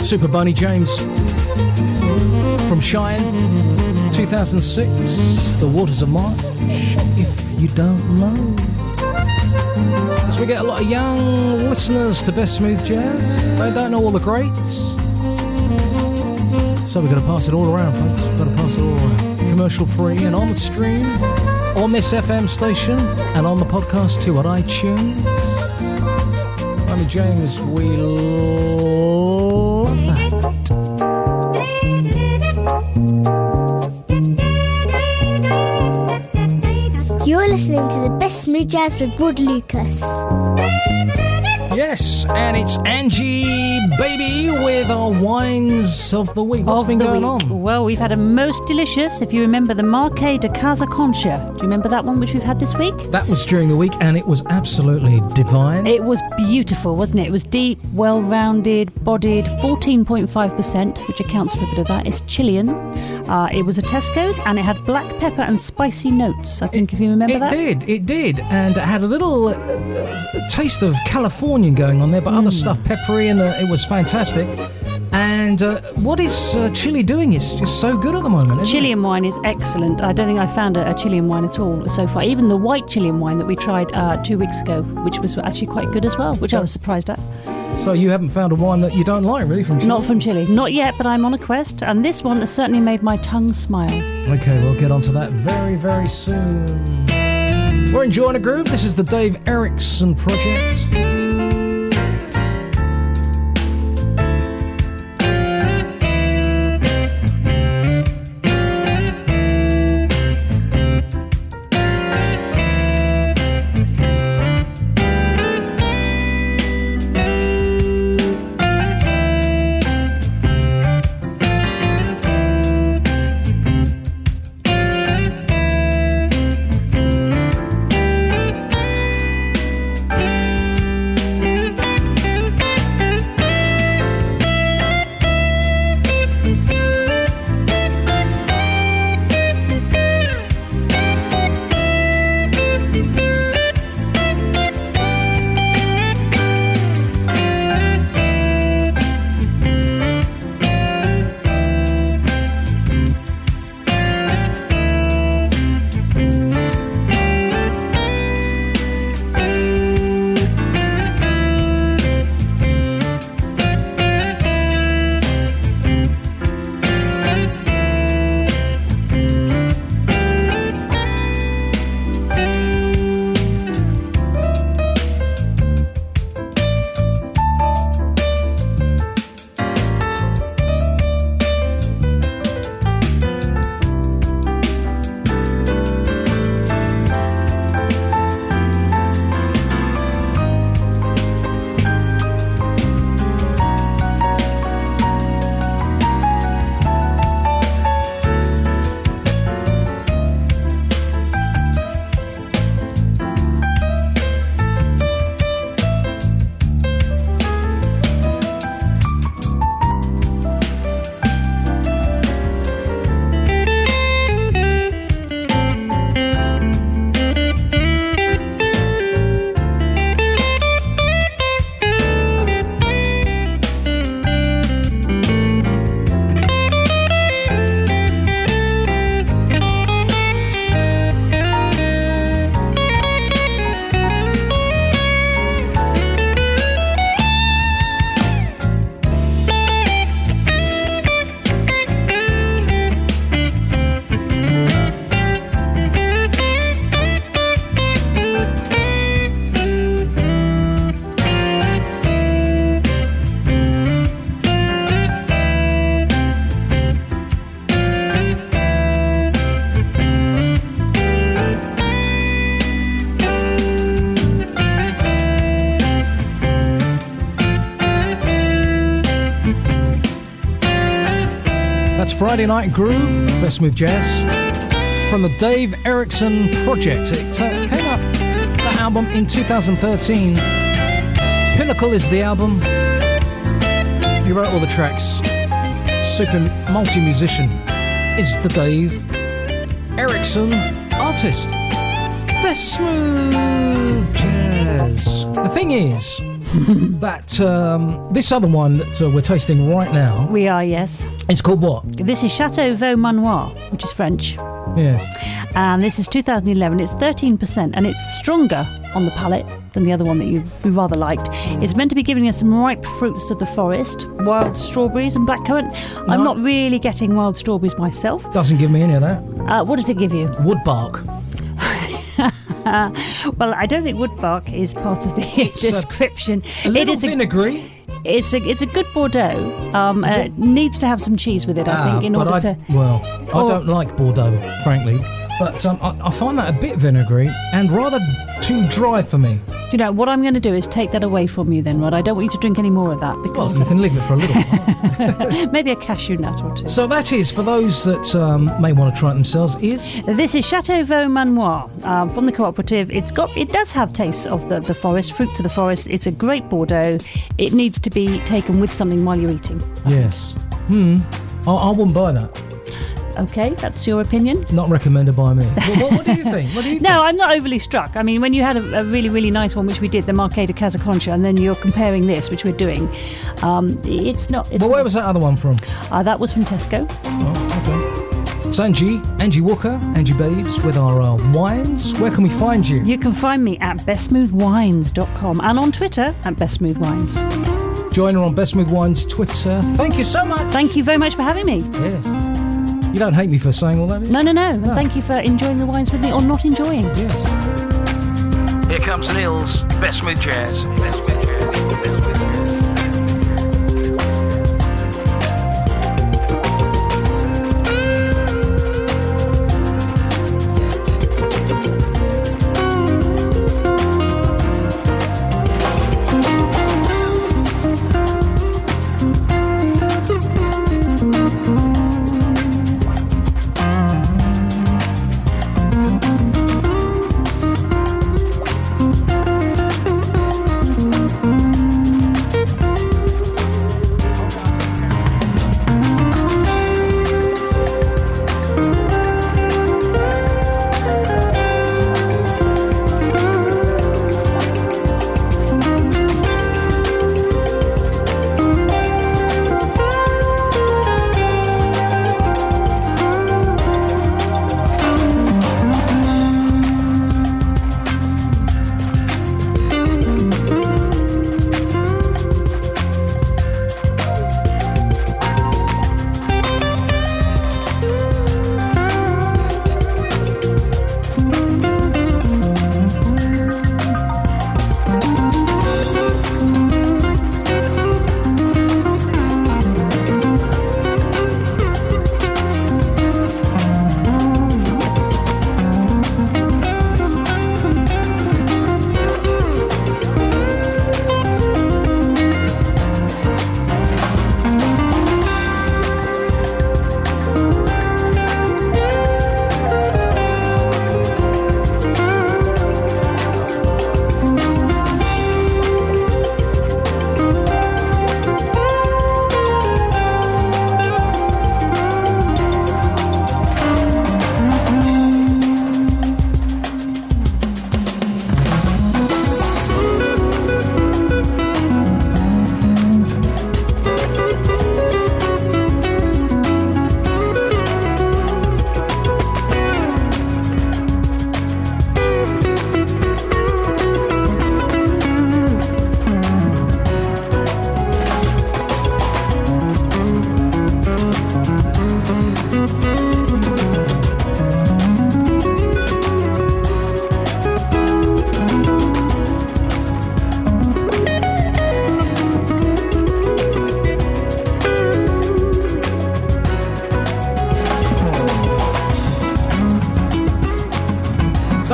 Super Boney James from Cheyenne, 2006, The Waters of March, if you don't know. As we get a lot of young listeners to Best Smooth Jazz, they don't know all the greats. So we're going to pass it all around, folks. We've got to pass it all around. Commercial free and on the stream, on this FM station, and on the podcast too at iTunes. Boney James, we love that. You're listening to the Best Smooth Jazz with Rod Lucas. Yes, and it's Angie, baby, with our wines of the week. What's been going on? Well, we've had a most delicious, if you remember, the Marqués de Casa Concha. Do you remember that one which we've had this week? That was during the week, and it was absolutely divine. It was beautiful, wasn't it? It was deep, well-rounded, bodied, 14.5%, which accounts for a bit of that. It's Chilean. It was a Tesco's, and it had black pepper and spicy notes, I think, if you remember that. It did, and it had a little taste of Californian going on there, but other stuff, peppery, and it was fantastic. And what is Chile doing? It's just so good at the moment, isn't Chilean wine is excellent. I don't think I found a Chilean wine at all so far. Even the white Chilean wine that we tried 2 weeks ago, which was actually quite good as well, which I was surprised at. So you haven't found a wine that you don't like, really, from Chile? Not from Chile. Not yet, but I'm on a quest. And this one has certainly made my tongue smile. Okay, we'll get onto that very, very soon. We're enjoying a groove. This is the Dave Erickson Project. That's Friday Night Groove, Best Smooth Jazz, from the Dave Erickson Project. It came up, that album, in 2013. Pinnacle is the album. He wrote all the tracks. Super multi-musician is the Dave Erickson artist. Best Smooth Jazz. The thing is that this other one that we're tasting right now... We are, yes. It's called what? This is Chateau Vaux Manoir, which is French. Yeah. And this is 2011. It's 13%, and it's stronger on the palate than the other one that you rather liked. It's meant to be giving us some ripe fruits of the forest, wild strawberries and blackcurrant. No. I'm not really getting wild strawberries myself. Doesn't give me any of that. What does it give you? Wood bark. Well, I don't think wood bark is part of the description. A little vinegary. It's a good Bordeaux. It needs to have some cheese with it, I think, in order to... Well, I don't like Bordeaux, frankly. But I find that a bit vinegary and rather too dry for me. Do you know, what I'm going to do is take that away from you then, Rod. I don't want you to drink any more of that. Because you can leave it for a little while. Maybe a cashew nut or two. So that is, for those that may want to try it themselves, is... This is Chateau Vaux Manoir from the Cooperative. It does have tastes of the forest, fruit to the forest. It's a great Bordeaux. It needs to be taken with something while you're eating. Yes. I wouldn't buy that. Okay, that's your opinion. Not recommended by me. What do you think? No, I'm not overly struck. I mean, when you had a really, really nice one, which we did, the Marquet de Casaconcha, and then you're comparing this, which we're doing, it's not... where was that other one from? That was from Tesco. Oh, okay. It's Angie Walker, Angie Babes, with our wines. Where can we find you? You can find me at bestsmoothwines.com and on Twitter at bestsmoothwines. Join her on Best Smooth Wines Twitter. Thank you so much. Thank you very much for having me. Yes. You don't hate me for saying all that? No. And thank you for enjoying the wines with me or not enjoying. Yes. Here comes Neil's Best Smooth Jazz. Best Smooth Jazz. Best Smooth Jazz.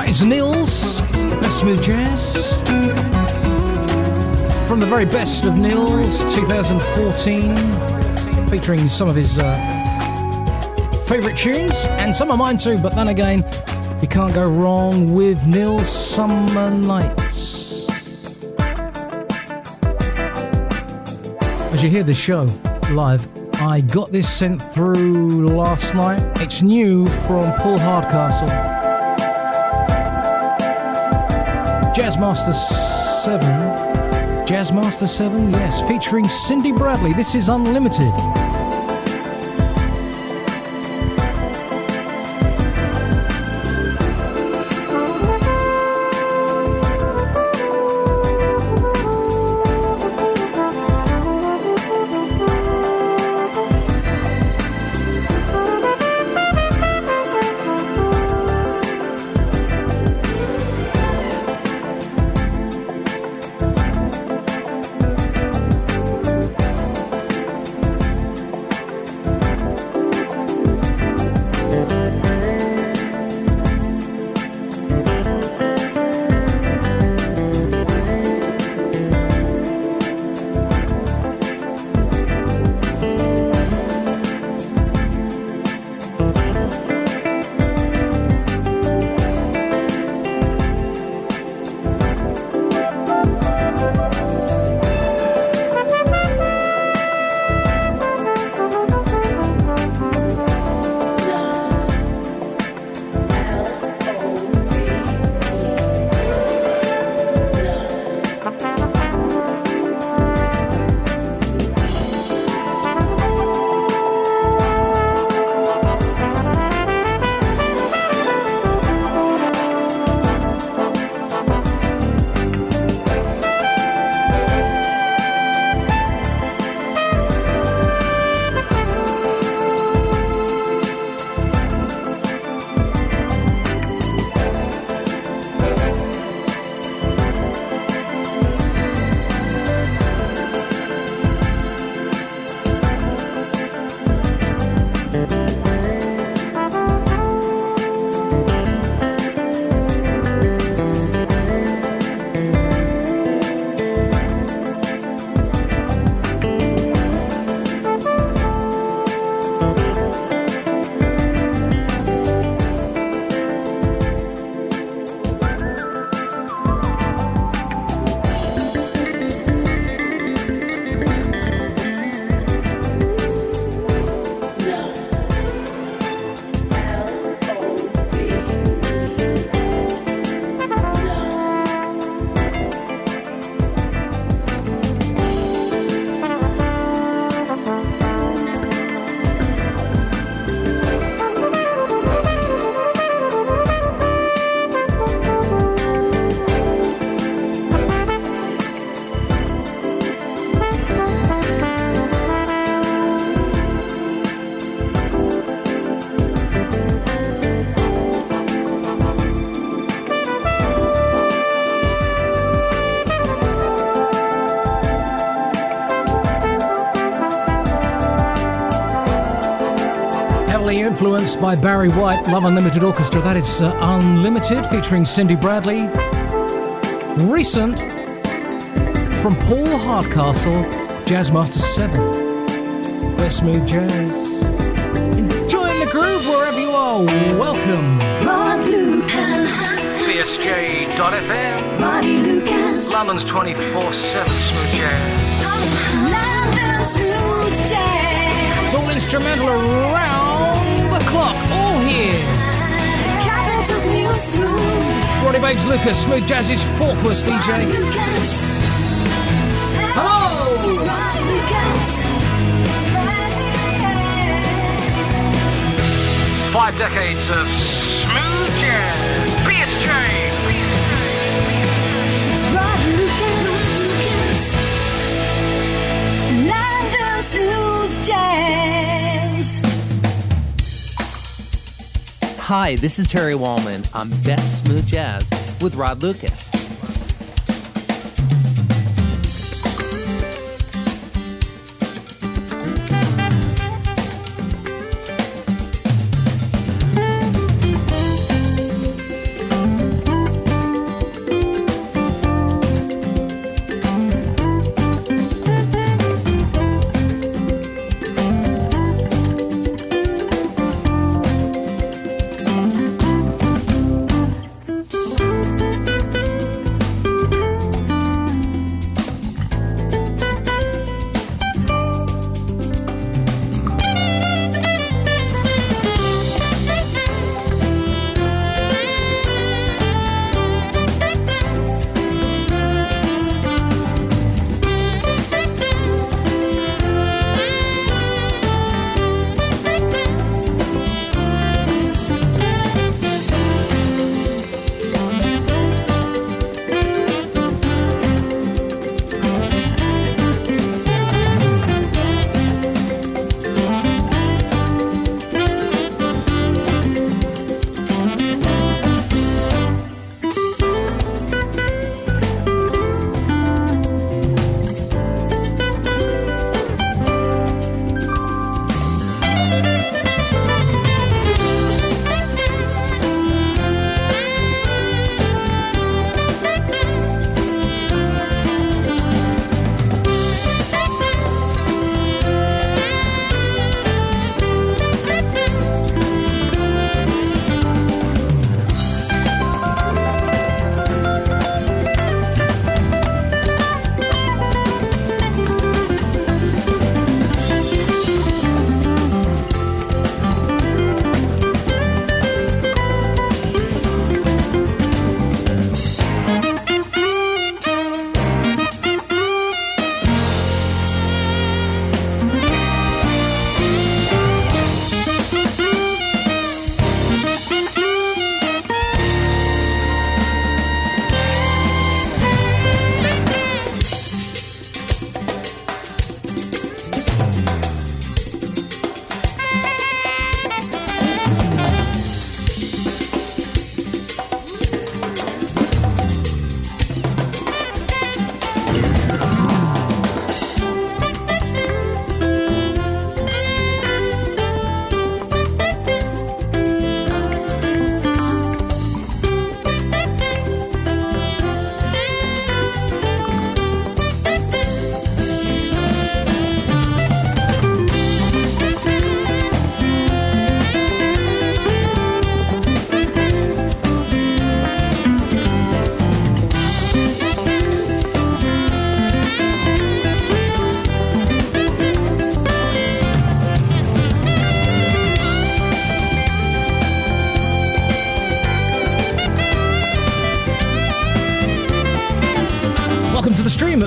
It's Nils, Best Smooth Jazz. From the very best of Nils, 2014, featuring some of his favourite tunes, and some of mine too, but then again, you can't go wrong with Neil Summer Nights. As you hear the show live, I got this sent through last night. It's new from Paul Hardcastle. Jazzmaster 7. Jazzmaster 7, yes, featuring Cindy Bradley. This is Unlimited. Influenced by Barry White, Love Unlimited Orchestra. That is Unlimited, featuring Cindy Bradley. Recent from Paul Hardcastle, Jazzmaster 7. Best Smooth Jazz. Enjoying the groove wherever you are. Welcome. Rod Lucas. BSJ.FM. Roddy Lucas. London's 24/7 Smooth Jazz. London Smooth Jazz. It's all instrumental around the clock, all here. Capital's new smooth. Roddy Babes Lucas, Smooth Jazz's fourth-worst DJ. Hello! Roddy Lucas. 5 decades of smooth jazz. BSJ. It's Roddy Lucas. London Smooth Jazz. Hi, this is Terry Wallman on Best Smooth Jazz with Rod Lucas.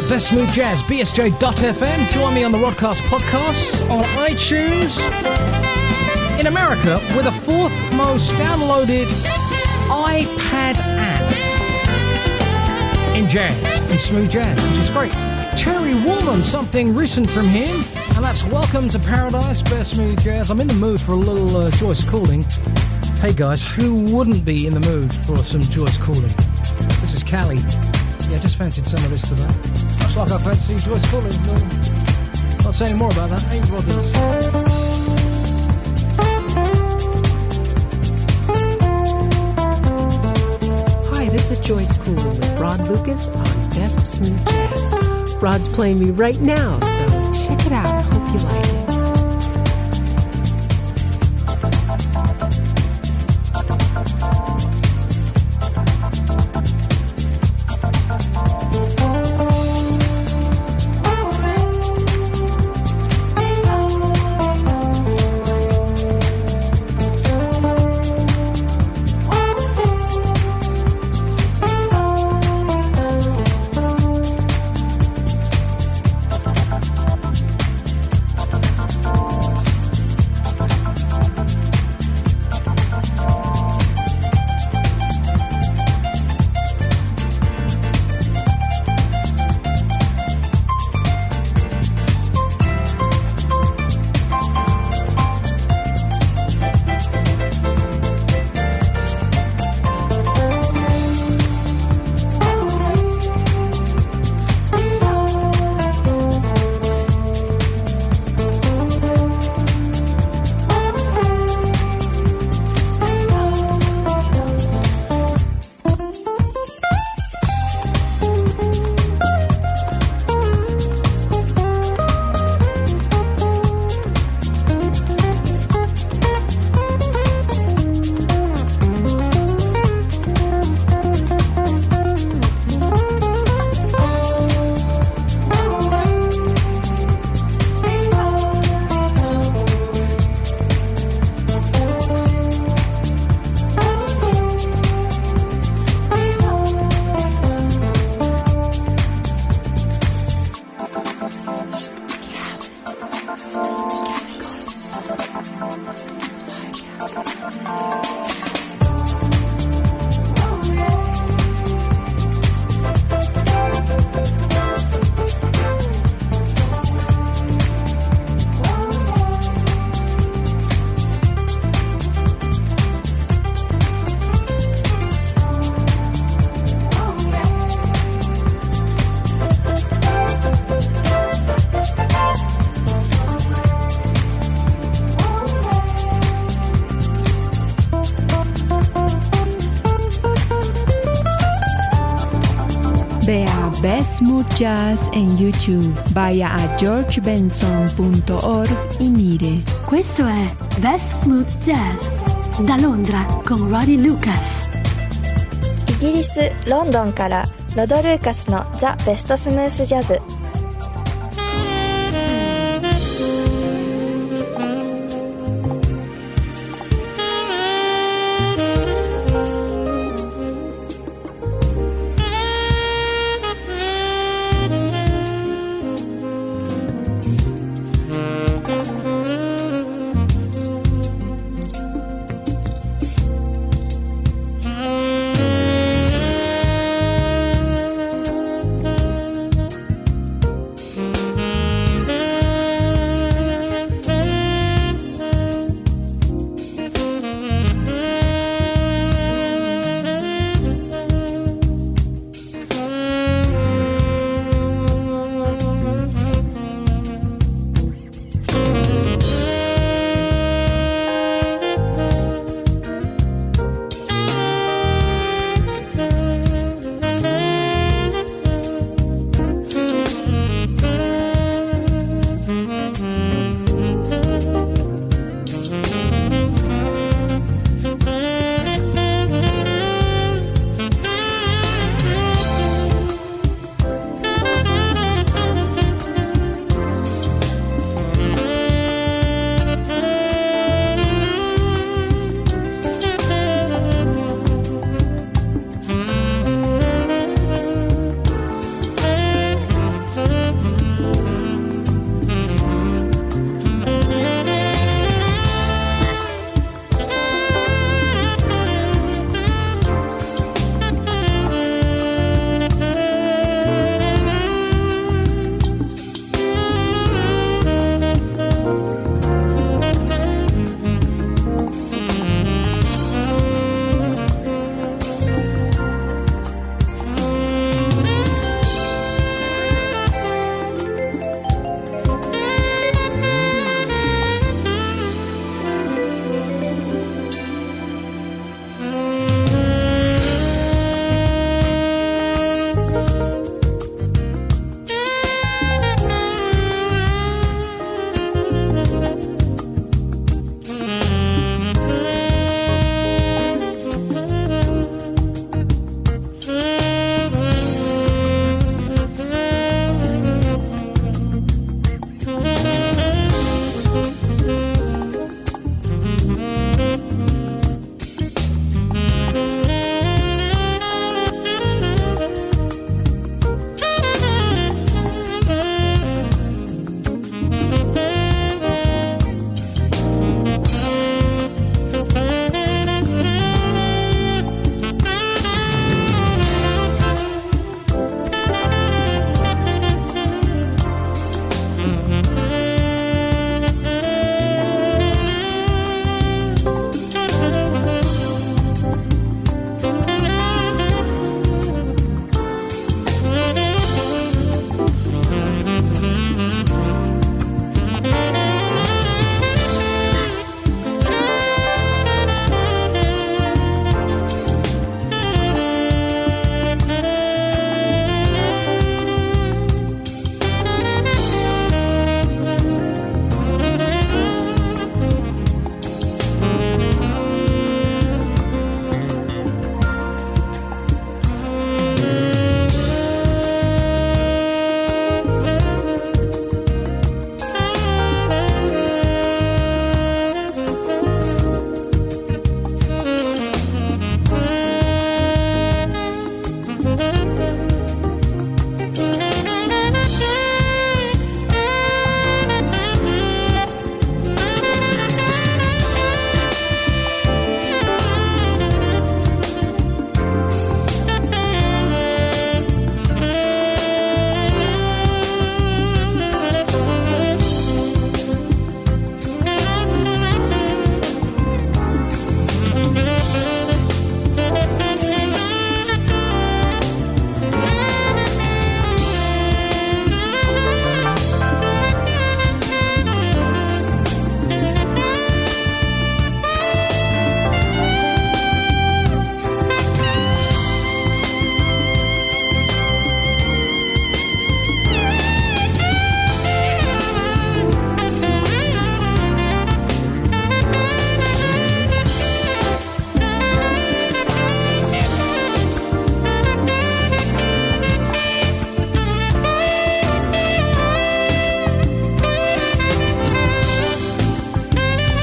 Best Smooth Jazz, bsj.fm. Join me on the Hardcastle podcasts on iTunes. In America, we're the fourth most downloaded iPad app in jazz, in smooth jazz, which is great. Terry Woolman, something recent from him, and that's Welcome to Paradise, Best Smooth Jazz. I'm in the mood for a little Joyce Cooling. Hey guys, who wouldn't be in the mood for some Joyce Cooling? This is Callie. Yeah, I just fancied some of this today. Much like I fancy Joyce Cooling. Not saying more about that. Hey, Rodders. Hi, this is Joyce Cooling with Rod Lucas on Best Smooth Jazz. Rod's playing me right now, so check it out. I hope you like it. Best Smooth Jazz en YouTube. Vaya a georgebenson.org y mire. Questo è Best Smooth Jazz da Londra con Roddy Lucas. イギリス・ロンドンからロド・ルーカスのザ・ベストスムースジャズ。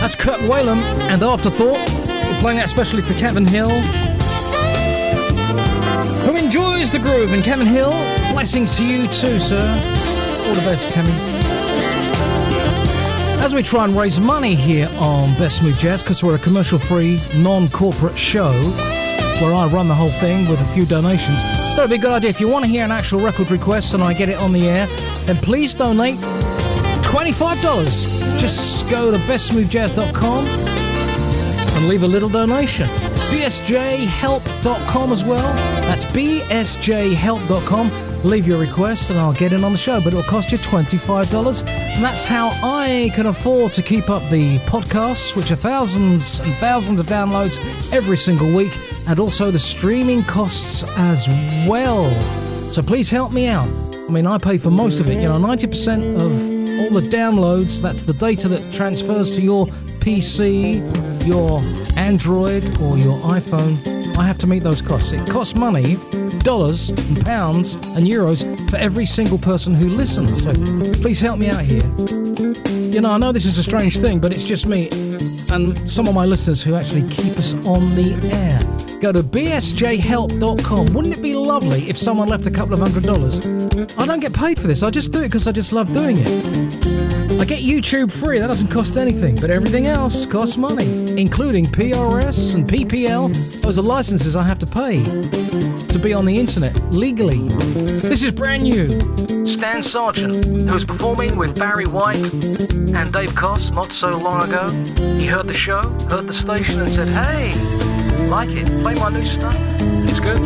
That's Kurt Whalum and Afterthought. We're playing that especially for Kevin Hill, who enjoys the groove. And Kevin Hill, blessings to you too, sir. All the best, Kevin. As we try and raise money here on Best Smooth Jazz, because we're a commercial-free, non-corporate show where I run the whole thing with a few donations, that would be a good idea. If you want to hear an actual record request and I get it on the air, then please donate $25. Just go to bestsmoothjazz.com and leave a little donation. bsjhelp.com as well. That's bsjhelp.com. Leave your request and I'll get it on the show, but it'll cost you $25. And that's how I can afford to keep up the podcasts, which are thousands and thousands of downloads every single week, and also the streaming costs as well. So please help me out. I mean, I pay for most of it. 90% of all the downloads, that's the data that transfers to your PC, your Android or your iPhone. I have to meet those costs. It costs money, dollars and pounds and euros for every single person who listens. So please help me out here. I know this is a strange thing, but it's just me and some of my listeners who actually keep us on the air. Go to bsjhelp.com. Wouldn't it be lovely if someone left a couple of $100? I don't get paid for this. I just do it because I just love doing it. I get YouTube free. That doesn't cost anything. But everything else costs money, including PRS and PPL. Those are licenses I have to pay to be on the internet legally. This is brand new. Stan Sargent, who was performing with Barry White and Dave Koss not so long ago. He heard the show, heard the station and said, hey, like it, play my new stuff. It's good.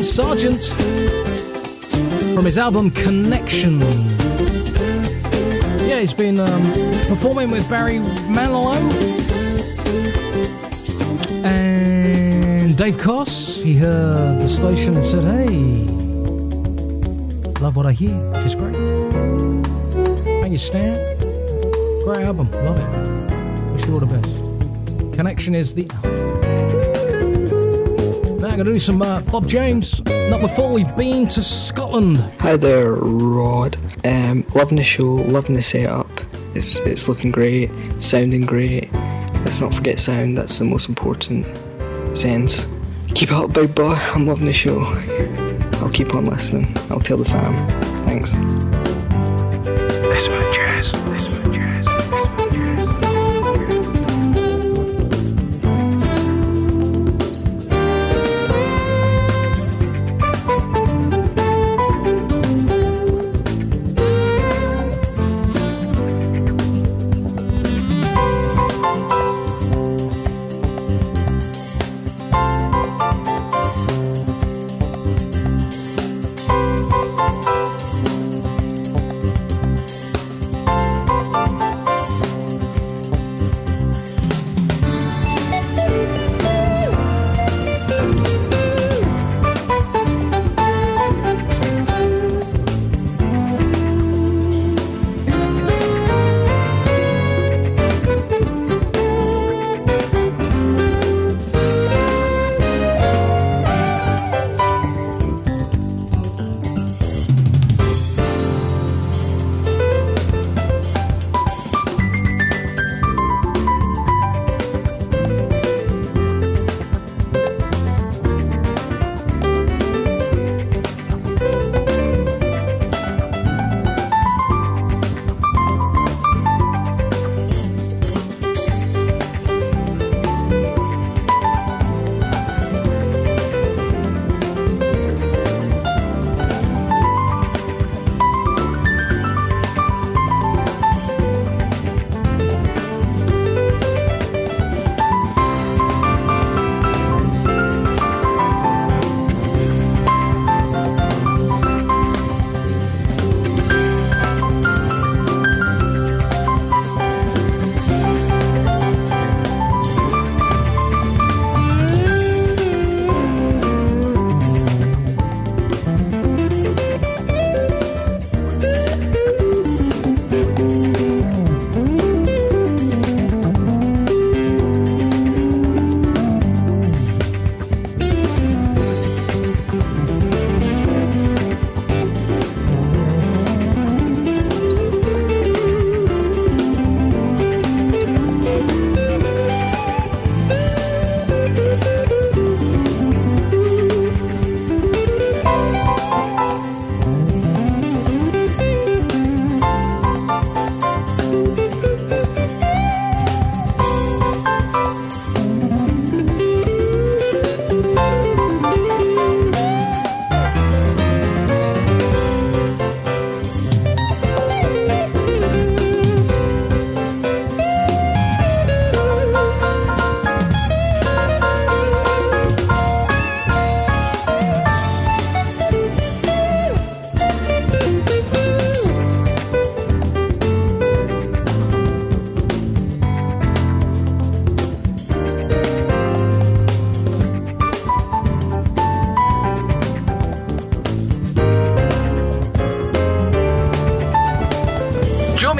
Sargent from his album Connection. Yeah, he's been performing with Barry Manilow and Dave Koss. He heard the station and said, hey, love what I hear, which is great. Thank you, Stan. Great album. Love it. Wish you all the best. Connection is the... Now I'm going to do some Bob James. Not before we've been to Scotland. Hi there, Rod. Loving the show, loving the setup. It's looking great, sounding great. Let's not forget sound, that's the most important sense. Keep it up, big boy. I'm loving the show. I'll keep on listening. I'll tell the fam. Thanks. That's my jazz. That's my jazz.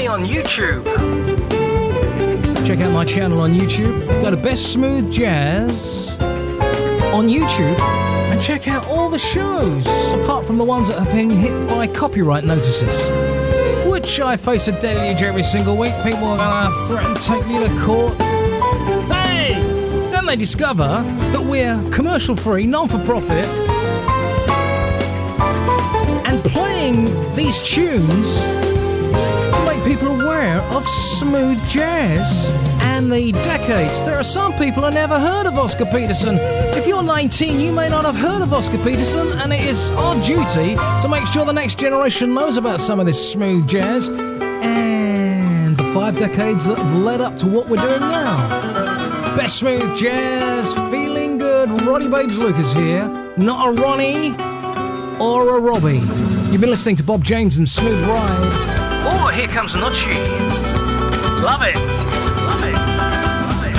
On YouTube. Check out my channel on YouTube. Go to Best Smooth Jazz on YouTube and check out all the shows, apart from the ones that have been hit by copyright notices, which I face a deluge every single week. People are going to threaten to take me to court. Hey! Then they discover that we're commercial free, non-for-profit, and playing these tunes people aware of smooth jazz and the decades. There are some people who never heard of Oscar Peterson. If you're 19, you may not have heard of Oscar Peterson, and it is our duty to make sure the next generation knows about some of this smooth jazz and the 5 decades that have led up to what we're doing now. Best smooth jazz, feeling good. Roddy Babes Lucas here, not a Ronnie or a Robbie. You've been listening to Bob James and Smooth Ride. Oh, here comes Notchi. Love it. Love it. Love it.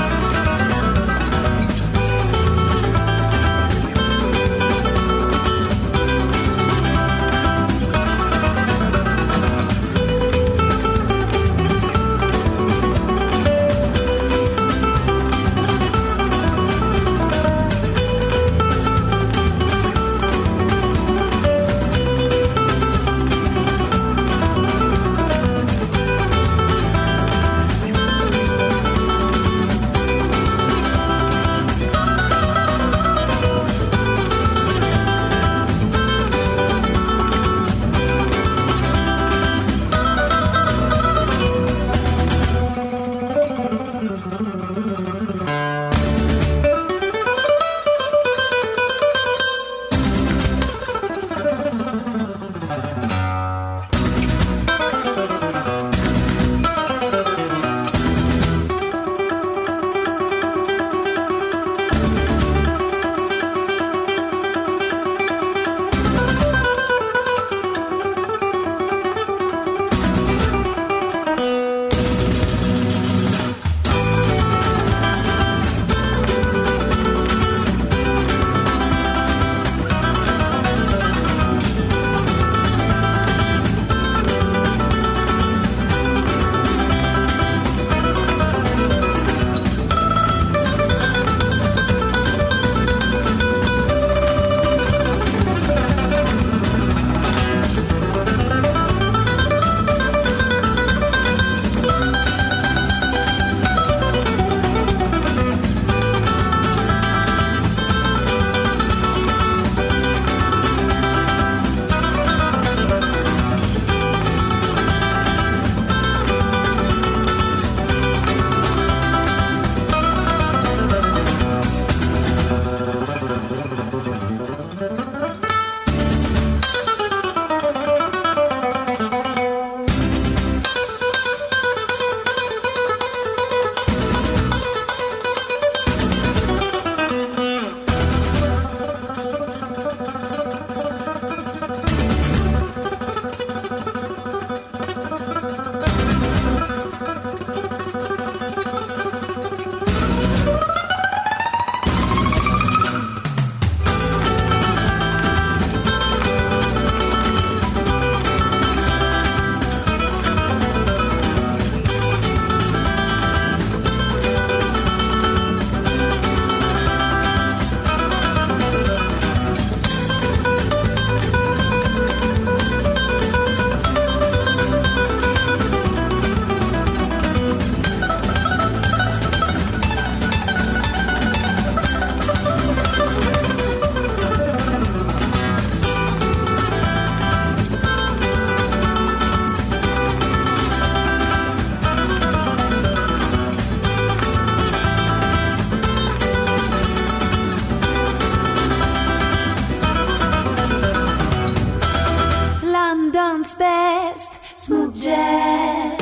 best smooth jazz.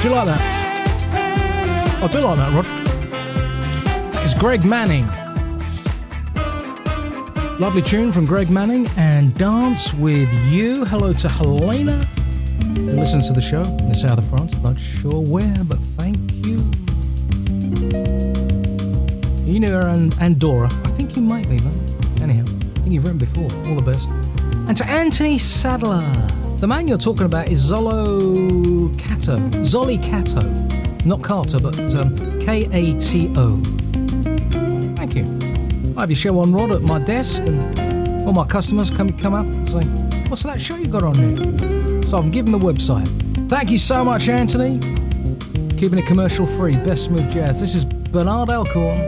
Do you like that? I do like that, Rod. It's Greg Manning. Lovely tune from Greg Manning and Dance With You. Hello to Helena, who listens to the show in the south of France. Not sure where, but thank you. You knew her and Dora. I think you might be, but anyhow, I think you've written before. All the best. And to Anthony Sadler. The man you're talking about is Zolly Cato. Not Carter, but Kato. Thank you. I have your show on, Rod, at my desk, and all my customers come up and say, what's that show you got on there? So I'm giving the website. Thank you so much, Anthony. Keeping it commercial free. Best smooth jazz. This is Bernard Alcorn.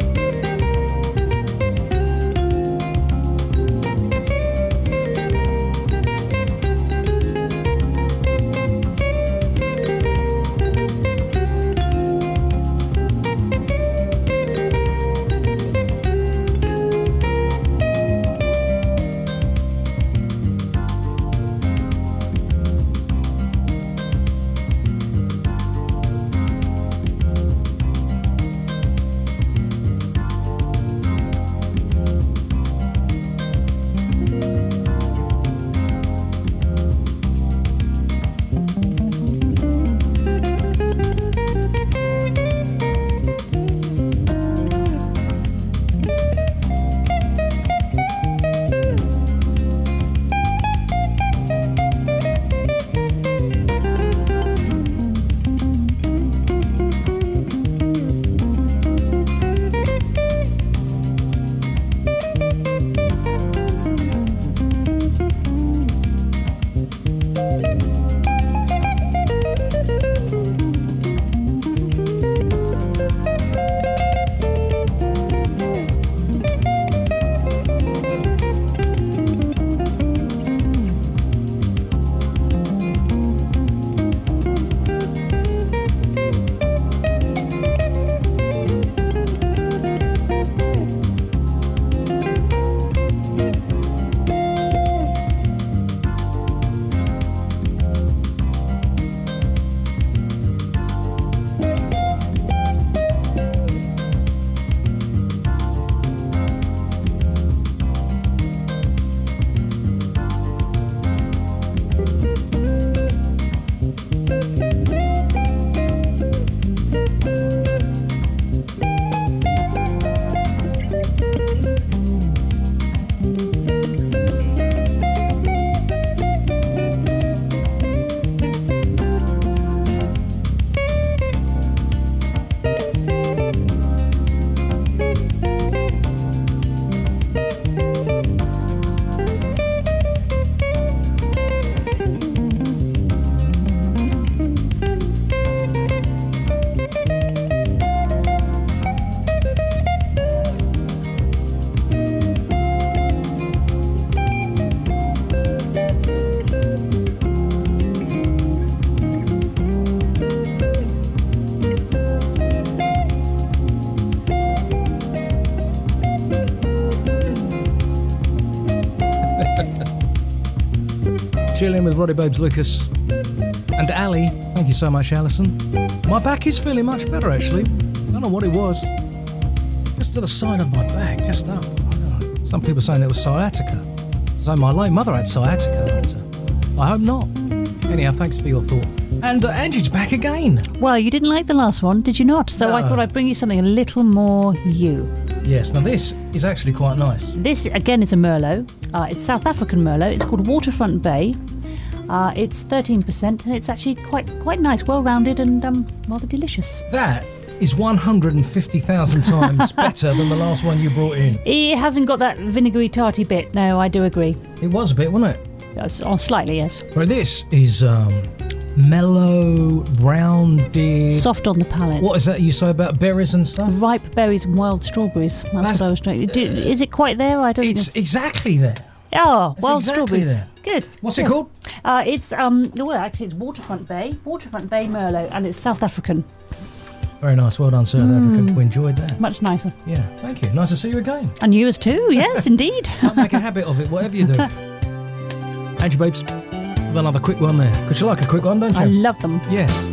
Chilling with Roddy Babes Lucas. And Ali, thank you so much, Alison. My back is feeling much better, actually. I don't know what it was. Just to the side of my back, just up. Some people saying it was sciatica. So my late mother had sciatica. I hope not. Anyhow, thanks for your thought. And Angie's back again. Well, you didn't like the last one, did you not? So No. I thought I'd bring you something a little more you. Yes, now this is actually quite nice. This, again, is a Merlot. It's South African Merlot. It's called Waterfront Bay. It's 13%, and it's actually quite nice, well-rounded and rather delicious. That is 150,000 times better than the last one you brought in. It hasn't got that vinegary tarty bit. No, I do agree. It was a bit, wasn't it? Oh, slightly, yes. Right, this is mellow, rounded... Soft on the palate. What is that you say about berries and stuff? Ripe berries and wild strawberries. That's what I was trying to do. Is it quite there? I don't. It's exactly there. Oh, It's wild exactly strawberries. there. Good. What's it Good. called? It's actually it's Waterfront Bay Merlot, and it's South African. Very nice. Well done, South Africa. We enjoyed that. Much nicer. Yeah, thank you. Nice to see you again. And you as too. Yes, indeed. I'll make a habit of it, whatever you do. Angie Babes, with another quick one there. Because you like a quick one, don't you? I love them. Yes.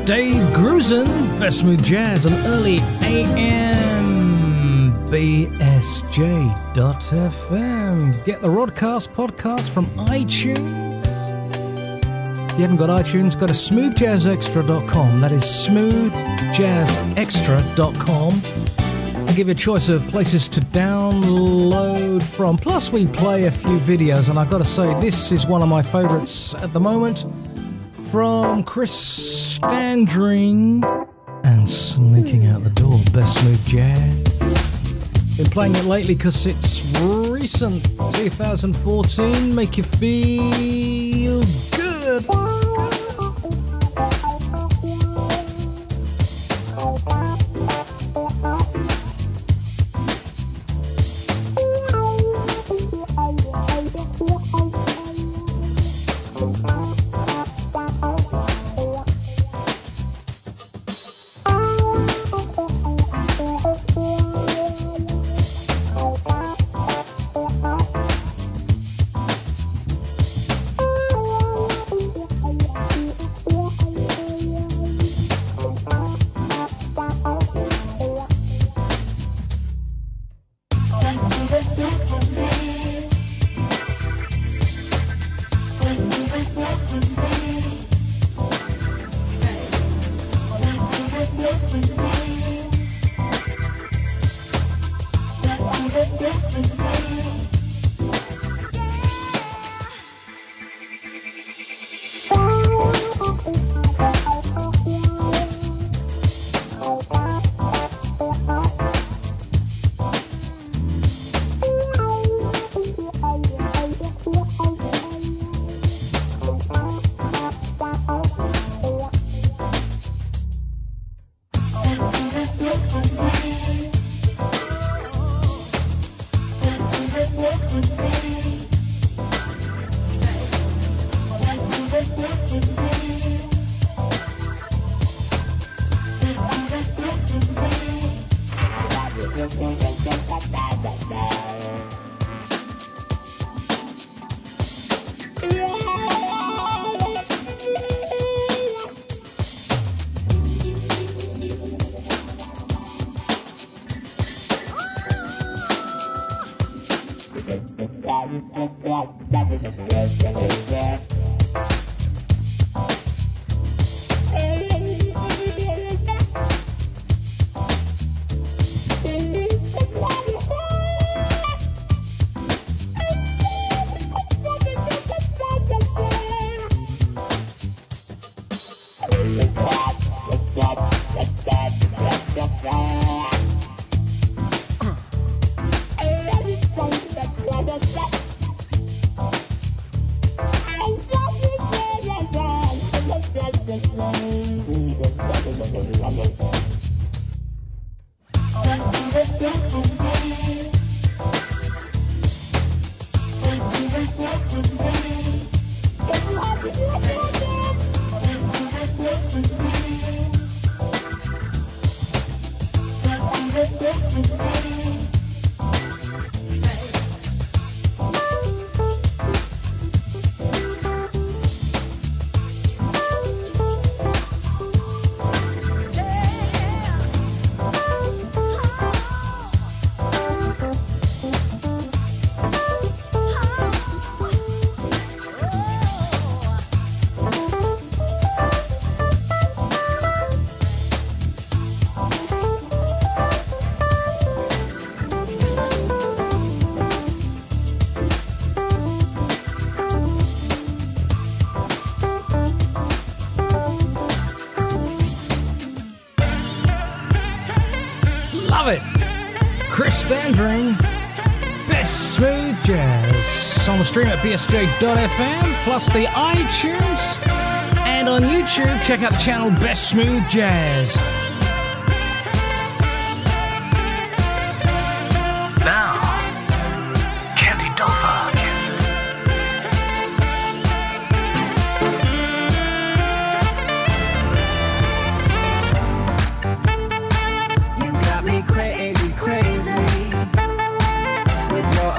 Dave Grusin, Best Smooth Jazz, and early AM BSJ.FM. Get the Rodcast podcast from iTunes. If you haven't got iTunes, go to smoothjazzextra.com. That is smoothjazzextra.com. I'll give you a choice of places to download from. Plus, we play a few videos, and I've got to say, this is one of my favourites at the moment from Chris Dandring and Sneaking Out the Door, Best Smooth Jazz. Been playing it lately because it's recent, 2014, make you feel good. Dandring, Best Smooth Jazz, on the stream at bsj.fm, plus the iTunes, and on YouTube, check out the channel Best Smooth Jazz. Now, Candy Dulfer. You got me crazy, crazy.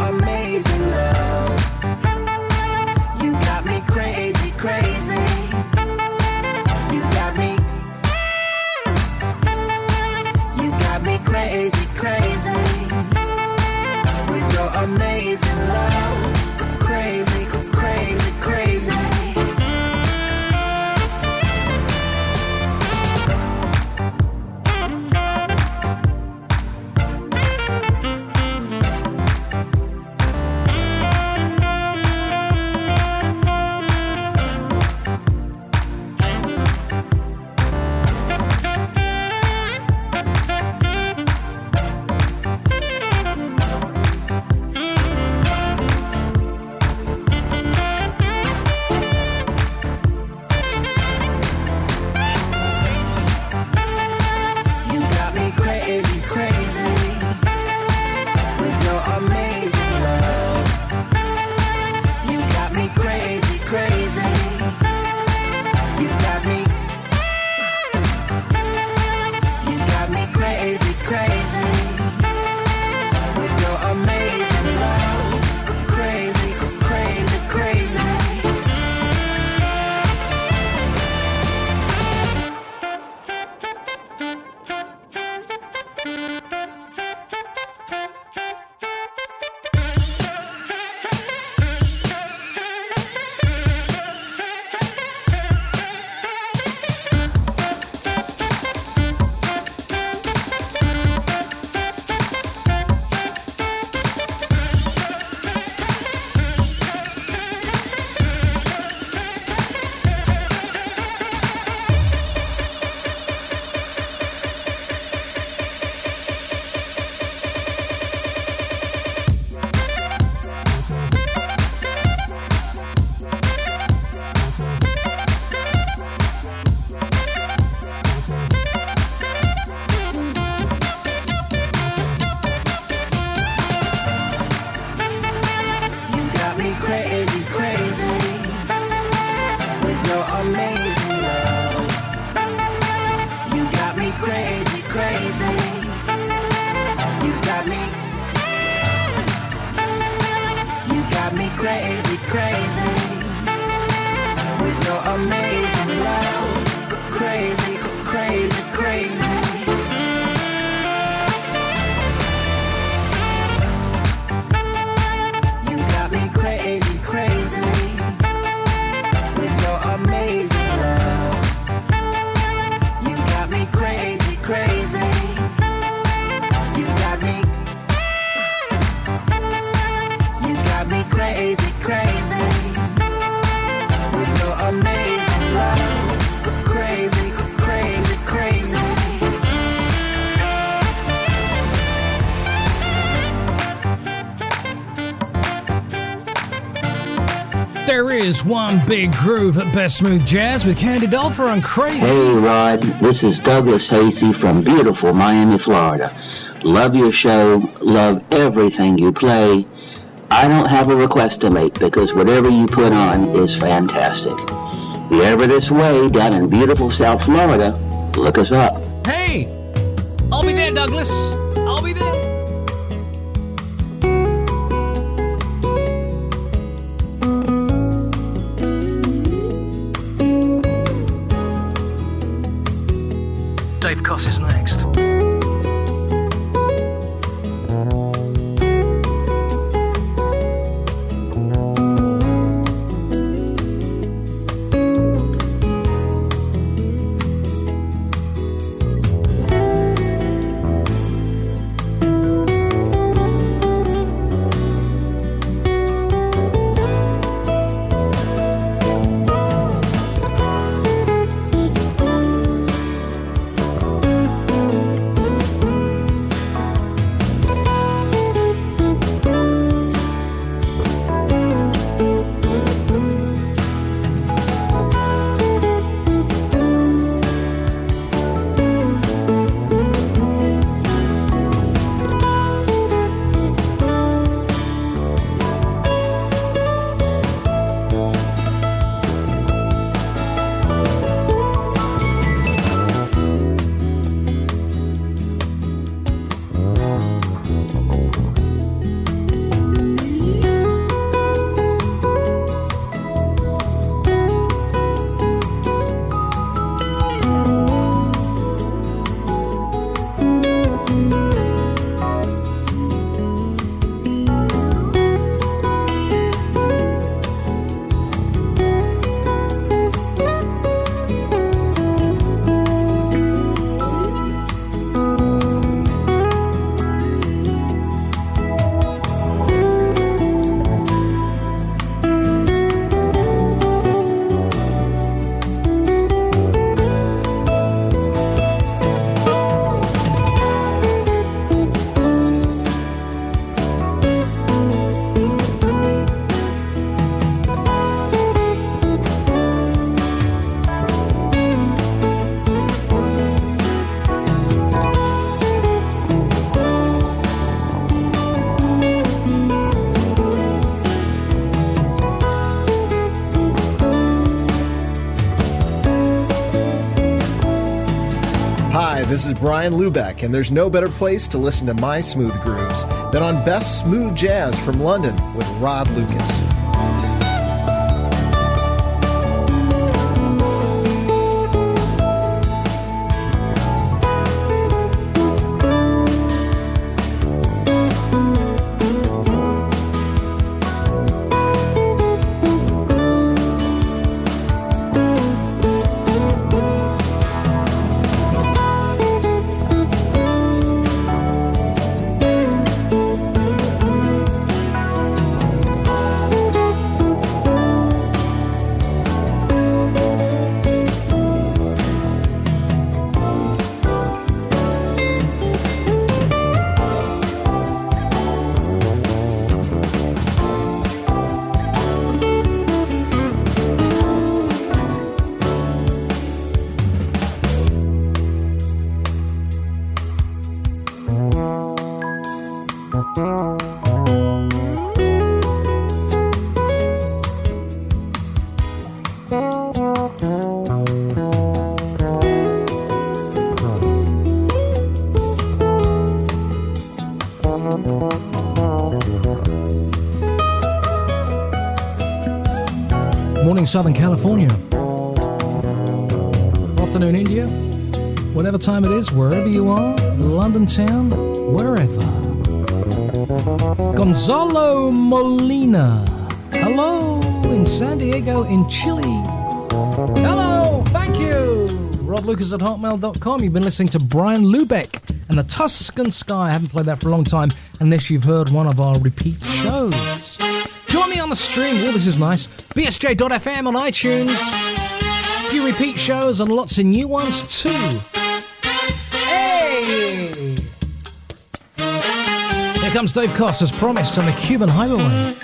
Amazing love. You got me crazy, crazy. You got me amazing love. Go crazy, go crazy, crazy. You got me crazy, crazy with your amazing love. You got me crazy, crazy. You got me crazy, crazy with your amazing love. Go crazy, go crazy, crazy. There is one big groove at Best Smooth Jazz with Candy Dulfer and Crazy. Hey Rod, this is Douglas Hasey from beautiful Miami, Florida. Love your show, love everything you play. I don't have a request to make because whatever you put on is fantastic. If you're ever this way down in beautiful South Florida, look us up. Hey, I'll be there, Douglas. I'll be there. Dave Koss is next. This is Brian Lubeck, and there's no better place to listen to my smooth grooves than on Best Smooth Jazz from London with Rod Lucas. Morning, Southern California. afternoon, India. Whatever time it is, wherever you are, London town, wherever. Gonzalo Molina. Hello in San Diego in Chile. Hello, thank you. rodlucas@hotmail.com. You've been listening to Brian Lubeck and the Tuscan Sky. I haven't played that for a long time, unless you've heard one of our repeat shows. Join me on the stream. Oh, this is nice. bsj.fm on iTunes. A few repeat shows and lots of new ones too. Hey! Here comes Dave Koss as promised on the Cuban Highway.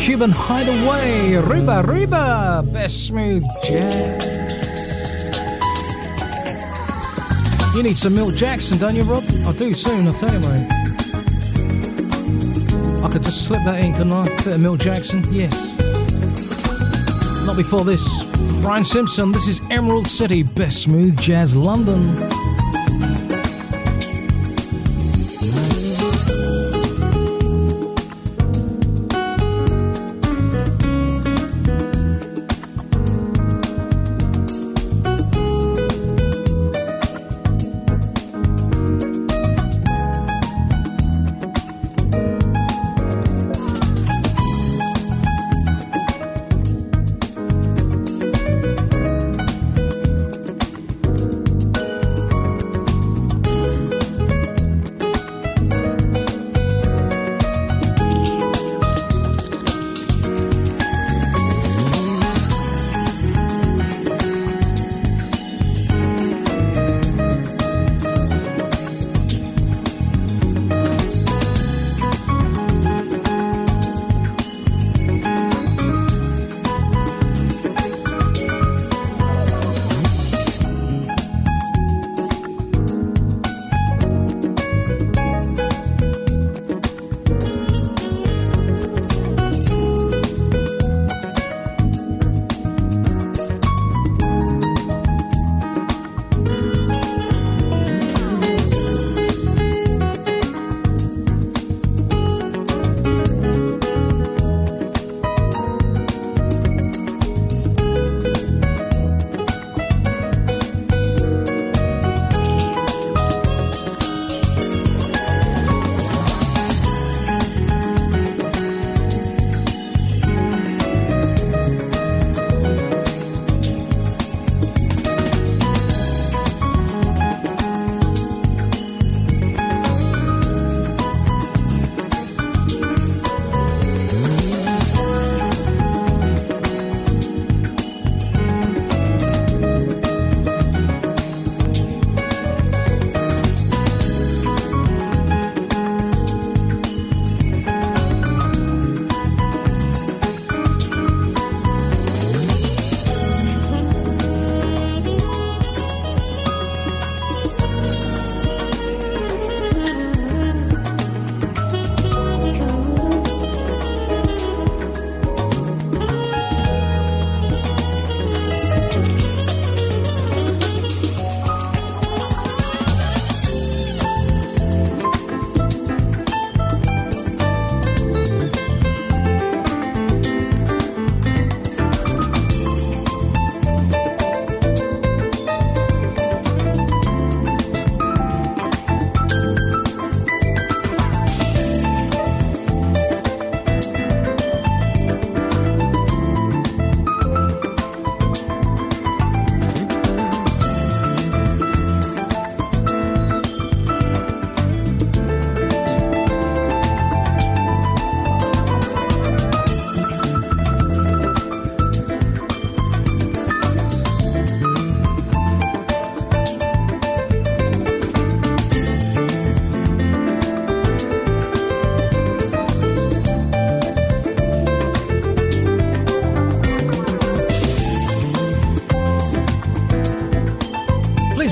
Cuban Hideaway, Reba, best smooth jazz. You need some Milt Jackson, don't you, Rob? I do soon, I'll tell you, mate. I could just slip that in, couldn't I? Bit of Milt Jackson, yes. Not before this. Brian Simpson, this is Emerald City, best smooth jazz, London.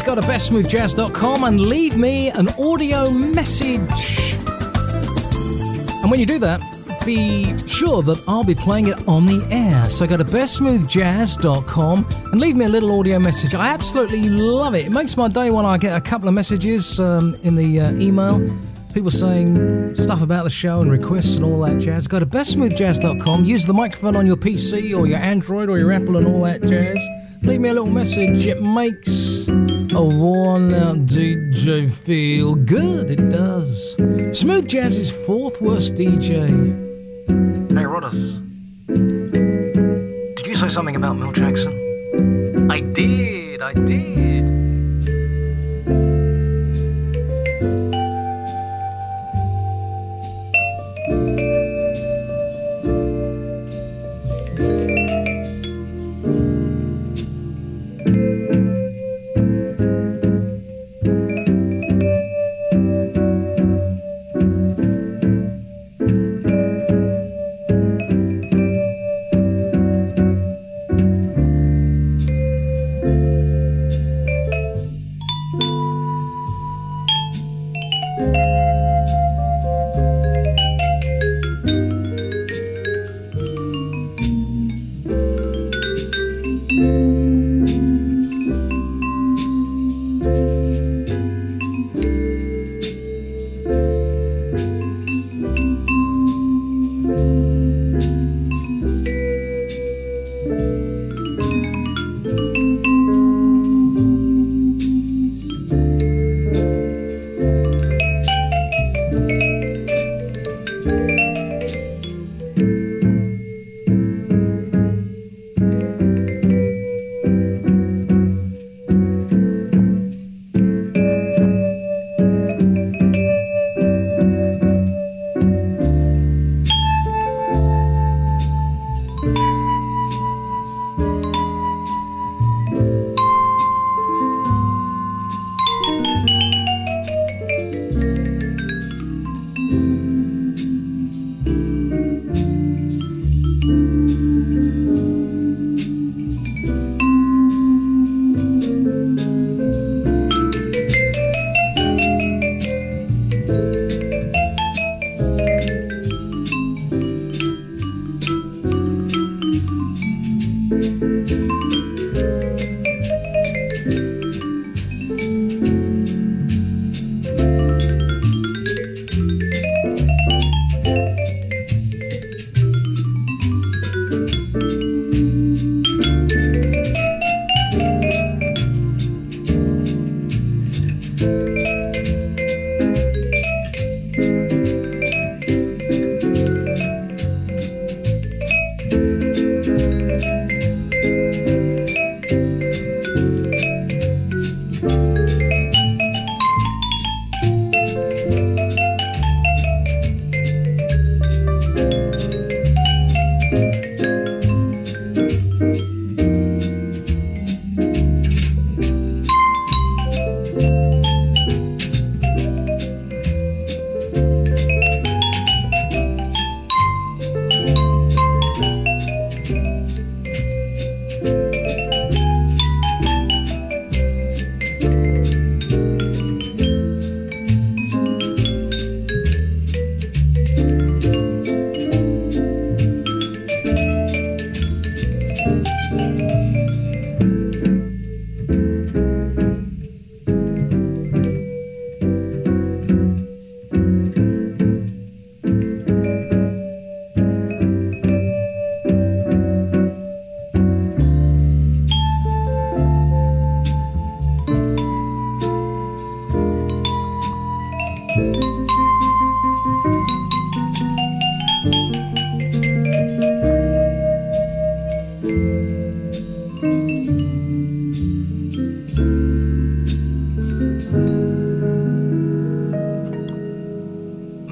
go to bestsmoothjazz.com and leave me an audio message. And when you do that, be sure that I'll be playing it on the air. So go to bestsmoothjazz.com and leave me a little audio message. I absolutely love it. It makes my day when I get a couple of messages in the email. People saying stuff about the show and requests and all that jazz. Go to bestsmoothjazz.com. Use the microphone on your PC or your Android or your Apple and all that jazz. Leave me a little message. It makes a worn-out DJ feel good. It does. Smooth Jazz's fourth worst DJ. Hey, Rodders. Did you say something about Milt Jackson? I did.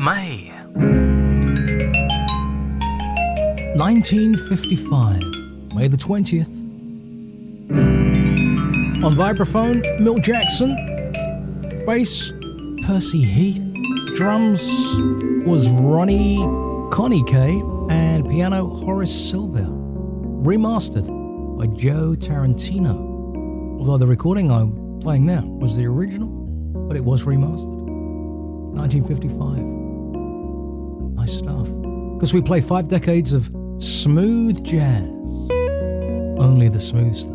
May 1955, May the 20th. On vibraphone, Milt Jackson. Bass, Percy Heath. Drums was Ronnie Connie K. And piano, Horace Silver. Remastered by Joe Tarantino. Although the recording I playing now was the original, but it was remastered. 1955. Nice stuff. Because we play 5 decades of smooth jazz. Only the smooth stuff.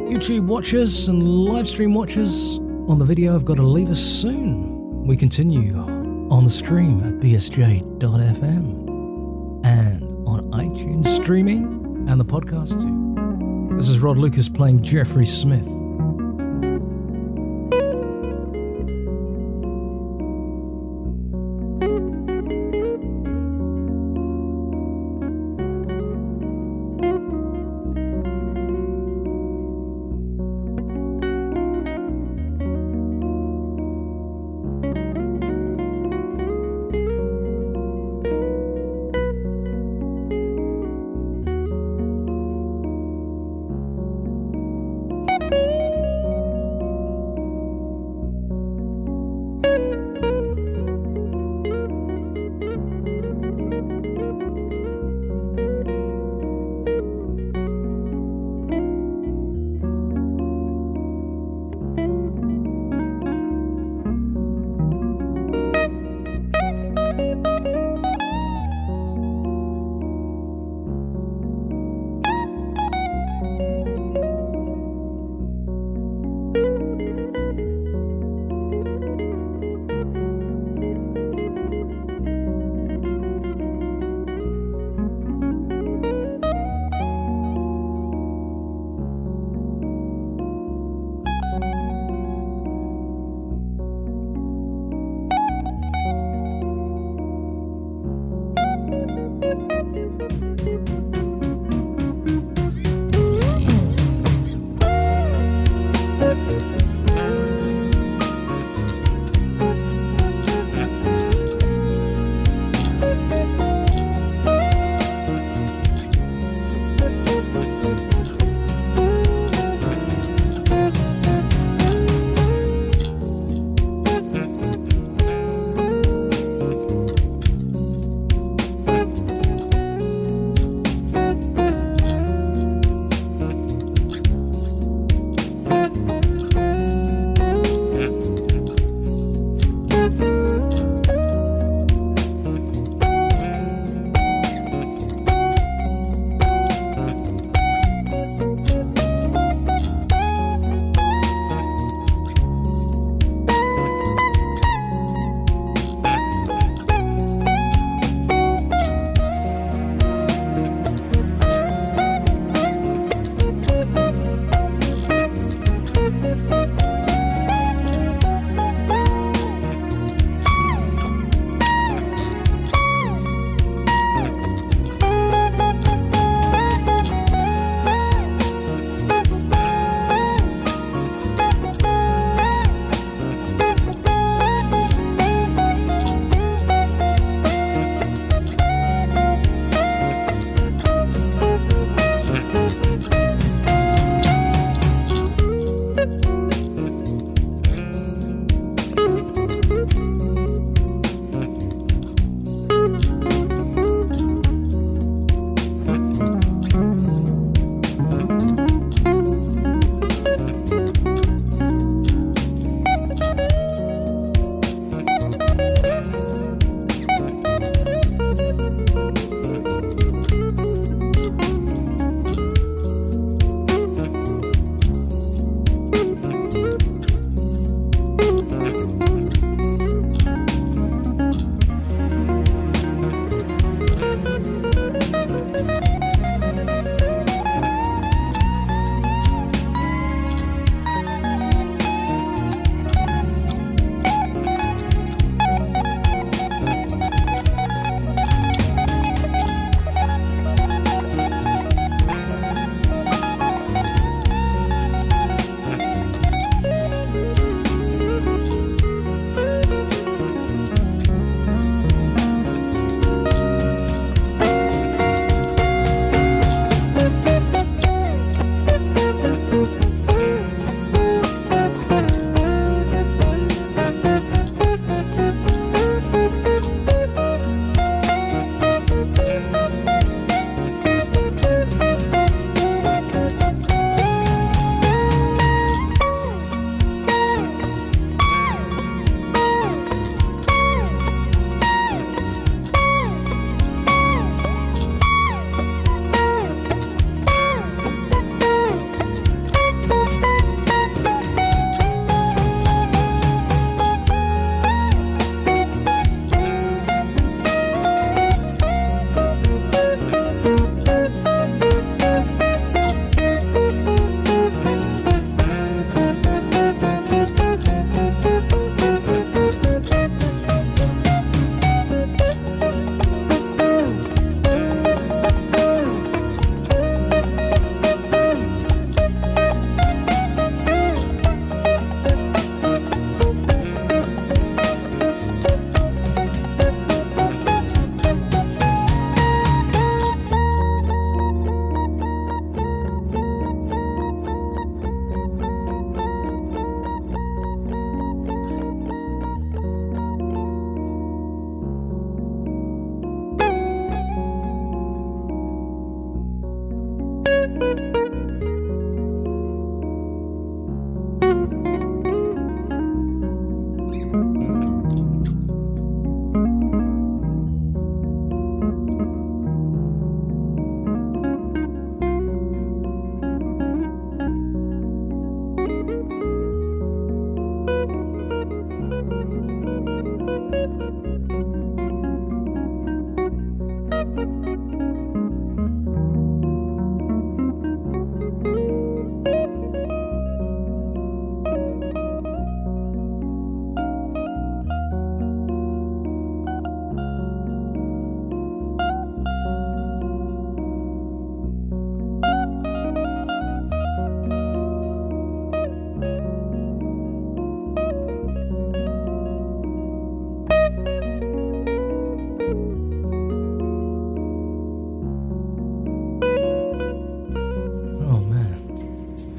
YouTube watchers and live stream watchers on the video have got to leave us soon. We continue on the stream at bsj.fm and on iTunes streaming and the podcast too. This is Rod Lucas playing Jeffrey Smith.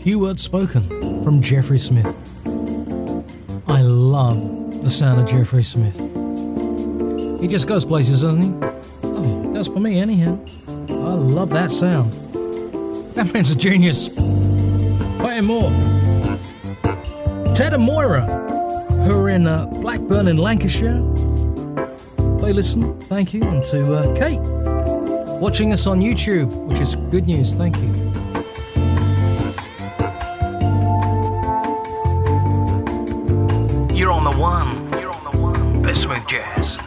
Few words spoken from Jeffrey Smith. I love the sound of Jeffrey Smith. He just goes places, doesn't he? Oh, it does for me anyhow. I love that sound. That man's a genius. Pay him more. Ted and Moira, who are in Blackburn in Lancashire. They listen, thank you. And to Kate, watching us on YouTube, which is good news, thank you. You're on the one. You're on the one. Best Smooth Jazz.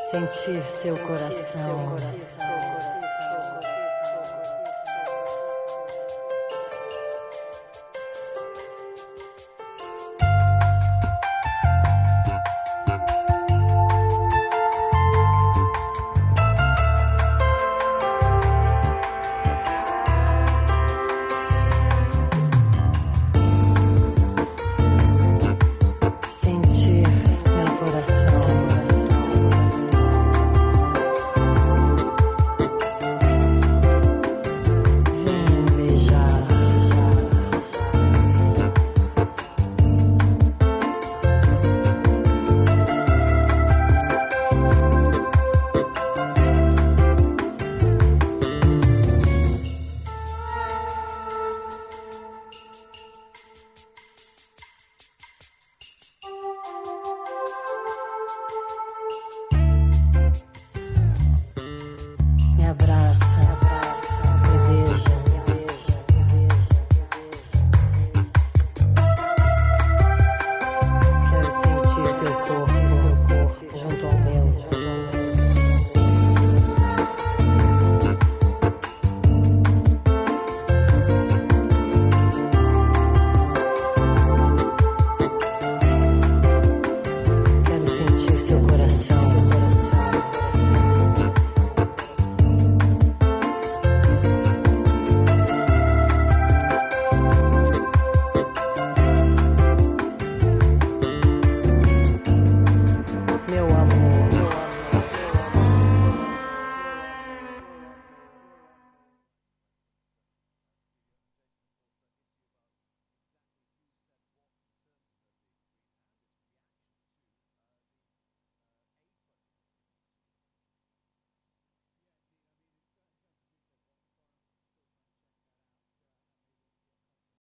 Sentir seu coração.